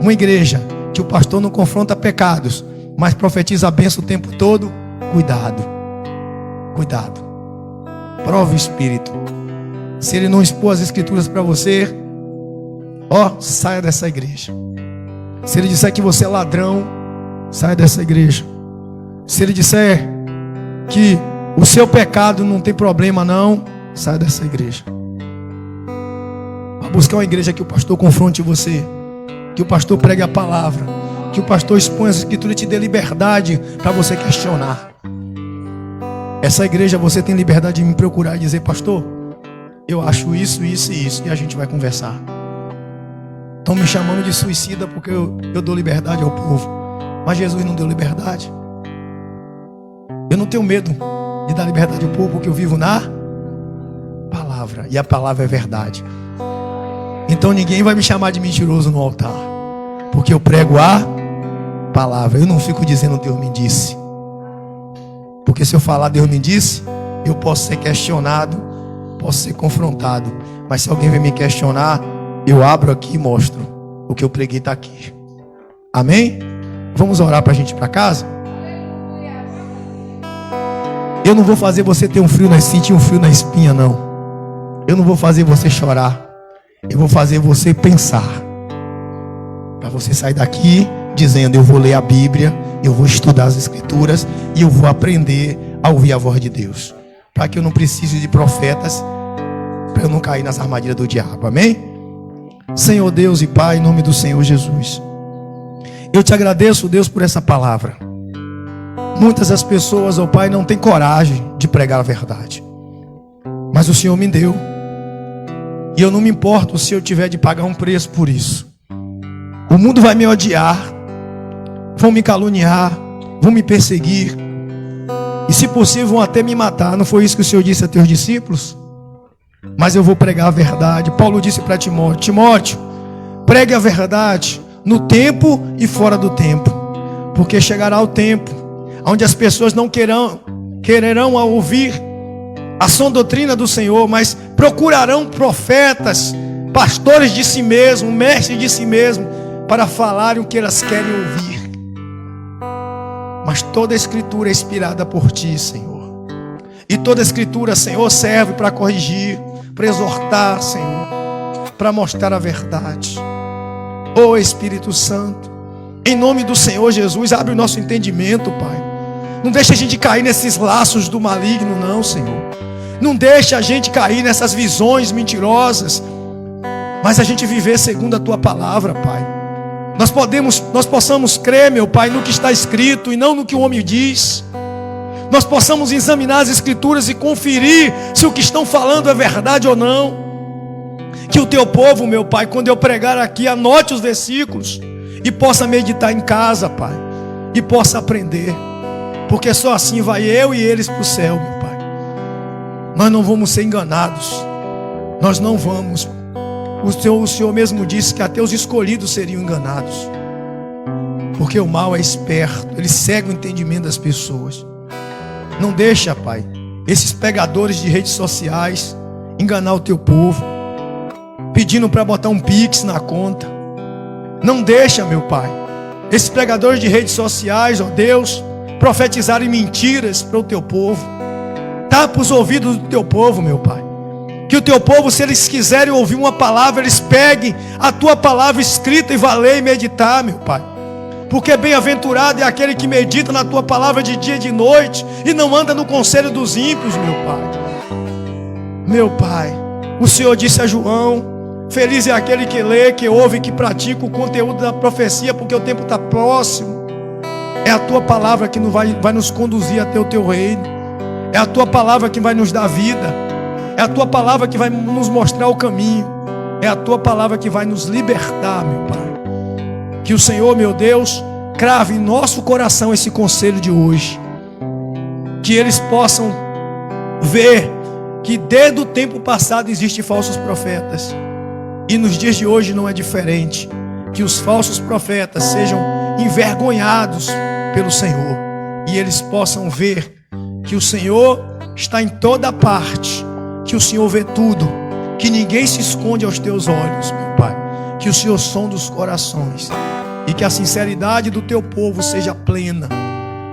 uma igreja que o pastor não confronta pecados, mas profetiza a bênção o tempo todo, cuidado. Cuidado. Prova o Espírito. Se ele não expor as escrituras para você, ó, saia dessa igreja. Se ele disser que você é ladrão, saia dessa igreja. Se ele disser que o seu pecado não tem problema não, saia dessa igreja. Vá buscar uma igreja que o pastor confronte você, que o pastor pregue a palavra, que o pastor exponha as escrituras e te dê liberdade para você questionar. Essa igreja você tem liberdade de me procurar e dizer, pastor, eu acho isso, isso e isso, e a gente vai conversar. Estão me chamando de suicida porque eu dou liberdade ao povo, mas Jesus não deu liberdade. Eu não tenho medo de dar liberdade ao povo, porque eu vivo na palavra, e a palavra é verdade. Então ninguém vai me chamar de mentiroso no altar, porque eu prego a palavra. Eu não fico dizendo Deus me disse, porque se eu falar Deus me disse, eu posso ser questionado, posso ser confrontado, mas se alguém vem me questionar, eu abro aqui e mostro o que eu preguei está aqui. Amém? Vamos orar para a gente ir para casa? Eu não vou fazer você ter sentir um frio na espinha, não. Eu não vou fazer você chorar. Eu vou fazer você pensar. Para você sair daqui dizendo, eu vou ler a Bíblia, eu vou estudar as Escrituras e eu vou aprender a ouvir a voz de Deus. Para que eu não precise de profetas, para eu não cair nas armadilhas do diabo. Amém? Senhor Deus e Pai, em nome do Senhor Jesus, eu te agradeço, Deus, por essa palavra. Muitas das pessoas, ó Pai, não têm coragem de pregar a verdade, mas o Senhor me deu, e eu não me importo se eu tiver de pagar um preço por isso. O mundo vai me odiar, vão me caluniar, vão me perseguir, e se possível vão até me matar. Não foi isso que o Senhor disse a teus discípulos? Mas eu vou pregar a verdade. Paulo disse para Timóteo, Timóteo, pregue a verdade no tempo e fora do tempo, porque chegará o tempo onde as pessoas não quererão ouvir a sã doutrina do Senhor, mas procurarão profetas, pastores de si mesmo, mestres de si mesmo, para falarem o que elas querem ouvir. Mas toda a escritura é inspirada por ti, Senhor, e toda a escritura, Senhor, serve para corrigir, para exortar, Senhor, para mostrar a verdade. Ó Espírito Santo, em nome do Senhor Jesus, abre o nosso entendimento, Pai. Não deixa a gente cair nesses laços do maligno, não, Senhor. Não deixa a gente cair nessas visões mentirosas, mas a gente viver segundo a Tua palavra, Pai. Nós possamos crer, meu Pai, no que está escrito e não no que o homem diz. Nós possamos examinar as Escrituras e conferir se o que estão falando é verdade ou não. Que o Teu povo, meu Pai, quando eu pregar aqui, anote os versículos e possa meditar em casa, Pai. e possa aprender. Porque só assim vai eu e eles para o céu, meu Pai. Nós não vamos ser enganados. Nós não vamos. O Senhor mesmo disse que até os escolhidos seriam enganados. Porque o mal é esperto, ele cega o entendimento das pessoas. Não deixa, Pai, esses pregadores de redes sociais enganar o teu povo, pedindo para botar um Pix na conta. Não deixa, meu Pai, esses pregadores de redes sociais, ó Deus, profetizarem mentiras para o teu povo. Tapa os ouvidos do teu povo, meu Pai. Que o teu povo, se eles quiserem ouvir uma palavra, eles peguem a tua palavra escrita e vá ler e meditar, meu Pai. Porque bem-aventurado é aquele que medita na tua palavra de dia e de noite e não anda no conselho dos ímpios, meu Pai. Meu Pai, o Senhor disse a João: feliz é aquele que lê, que ouve, que pratica o conteúdo da profecia, porque o tempo está próximo. É a tua palavra que vai nos conduzir até o teu reino. É a tua palavra que vai nos dar vida. É a tua palavra que vai nos mostrar o caminho. É a tua palavra que vai nos libertar, meu Pai. Que o Senhor, meu Deus, crave em nosso coração esse conselho de hoje. Que eles possam ver que desde o tempo passado existem falsos profetas. E nos dias de hoje não é diferente. Que os falsos profetas sejam envergonhados pelo Senhor. E eles possam ver que o Senhor está em toda parte. Que o Senhor vê tudo. Que ninguém se esconde aos teus olhos, meu Pai. Que o Senhor sonda os corações. E que a sinceridade do teu povo seja plena.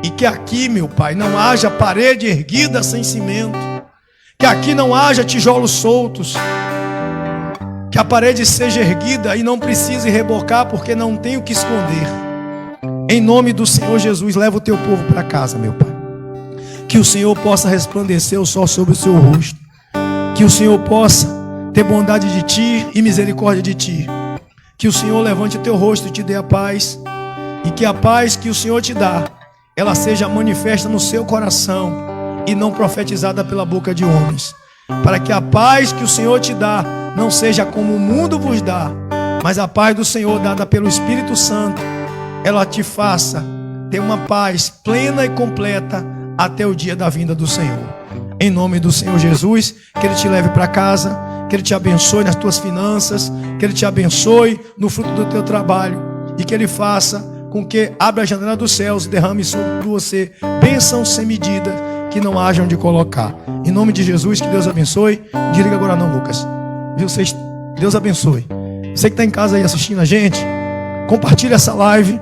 E que aqui, meu Pai, não haja parede erguida sem cimento. Que aqui não haja tijolos soltos. Que a parede seja erguida e não precise rebocar, porque não tem o que esconder. Em nome do Senhor Jesus, leva o teu povo para casa, meu Pai. Que o Senhor possa resplandecer o sol sobre o seu rosto. Que o Senhor possa ter bondade de ti e misericórdia de ti. Que o Senhor levante o teu rosto e te dê a paz. E que a paz que o Senhor te dá, ela seja manifesta no seu coração e não profetizada pela boca de homens. Para que a paz que o Senhor te dá não seja como o mundo vos dá, mas a paz do Senhor dada pelo Espírito Santo, ela te faça ter uma paz plena e completa até o dia da vinda do Senhor. Em nome do Senhor Jesus, que Ele te leve para casa, que Ele te abençoe nas tuas finanças, que Ele te abençoe no fruto do teu trabalho e que Ele faça com que abra a janela dos céus e derrame sobre você bênção sem medida que não haja onde colocar. Em nome de Jesus, que Deus abençoe. Diga agora não, Lucas. Viu? Vocês, Deus abençoe. Você que está em casa aí assistindo a gente, compartilha essa live.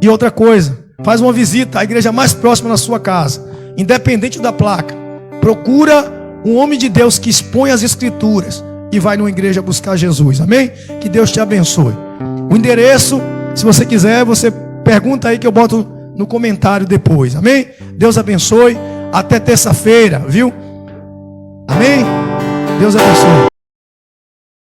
E outra coisa, faz uma visita à igreja mais próxima da sua casa, independente da placa. Procura um homem de Deus que expõe as escrituras e vai numa igreja buscar Jesus, amém? Que Deus te abençoe. O endereço, se você quiser, você pergunta aí que eu boto no comentário depois, amém? Deus abençoe, até terça-feira, viu? Amém? Deus abençoe.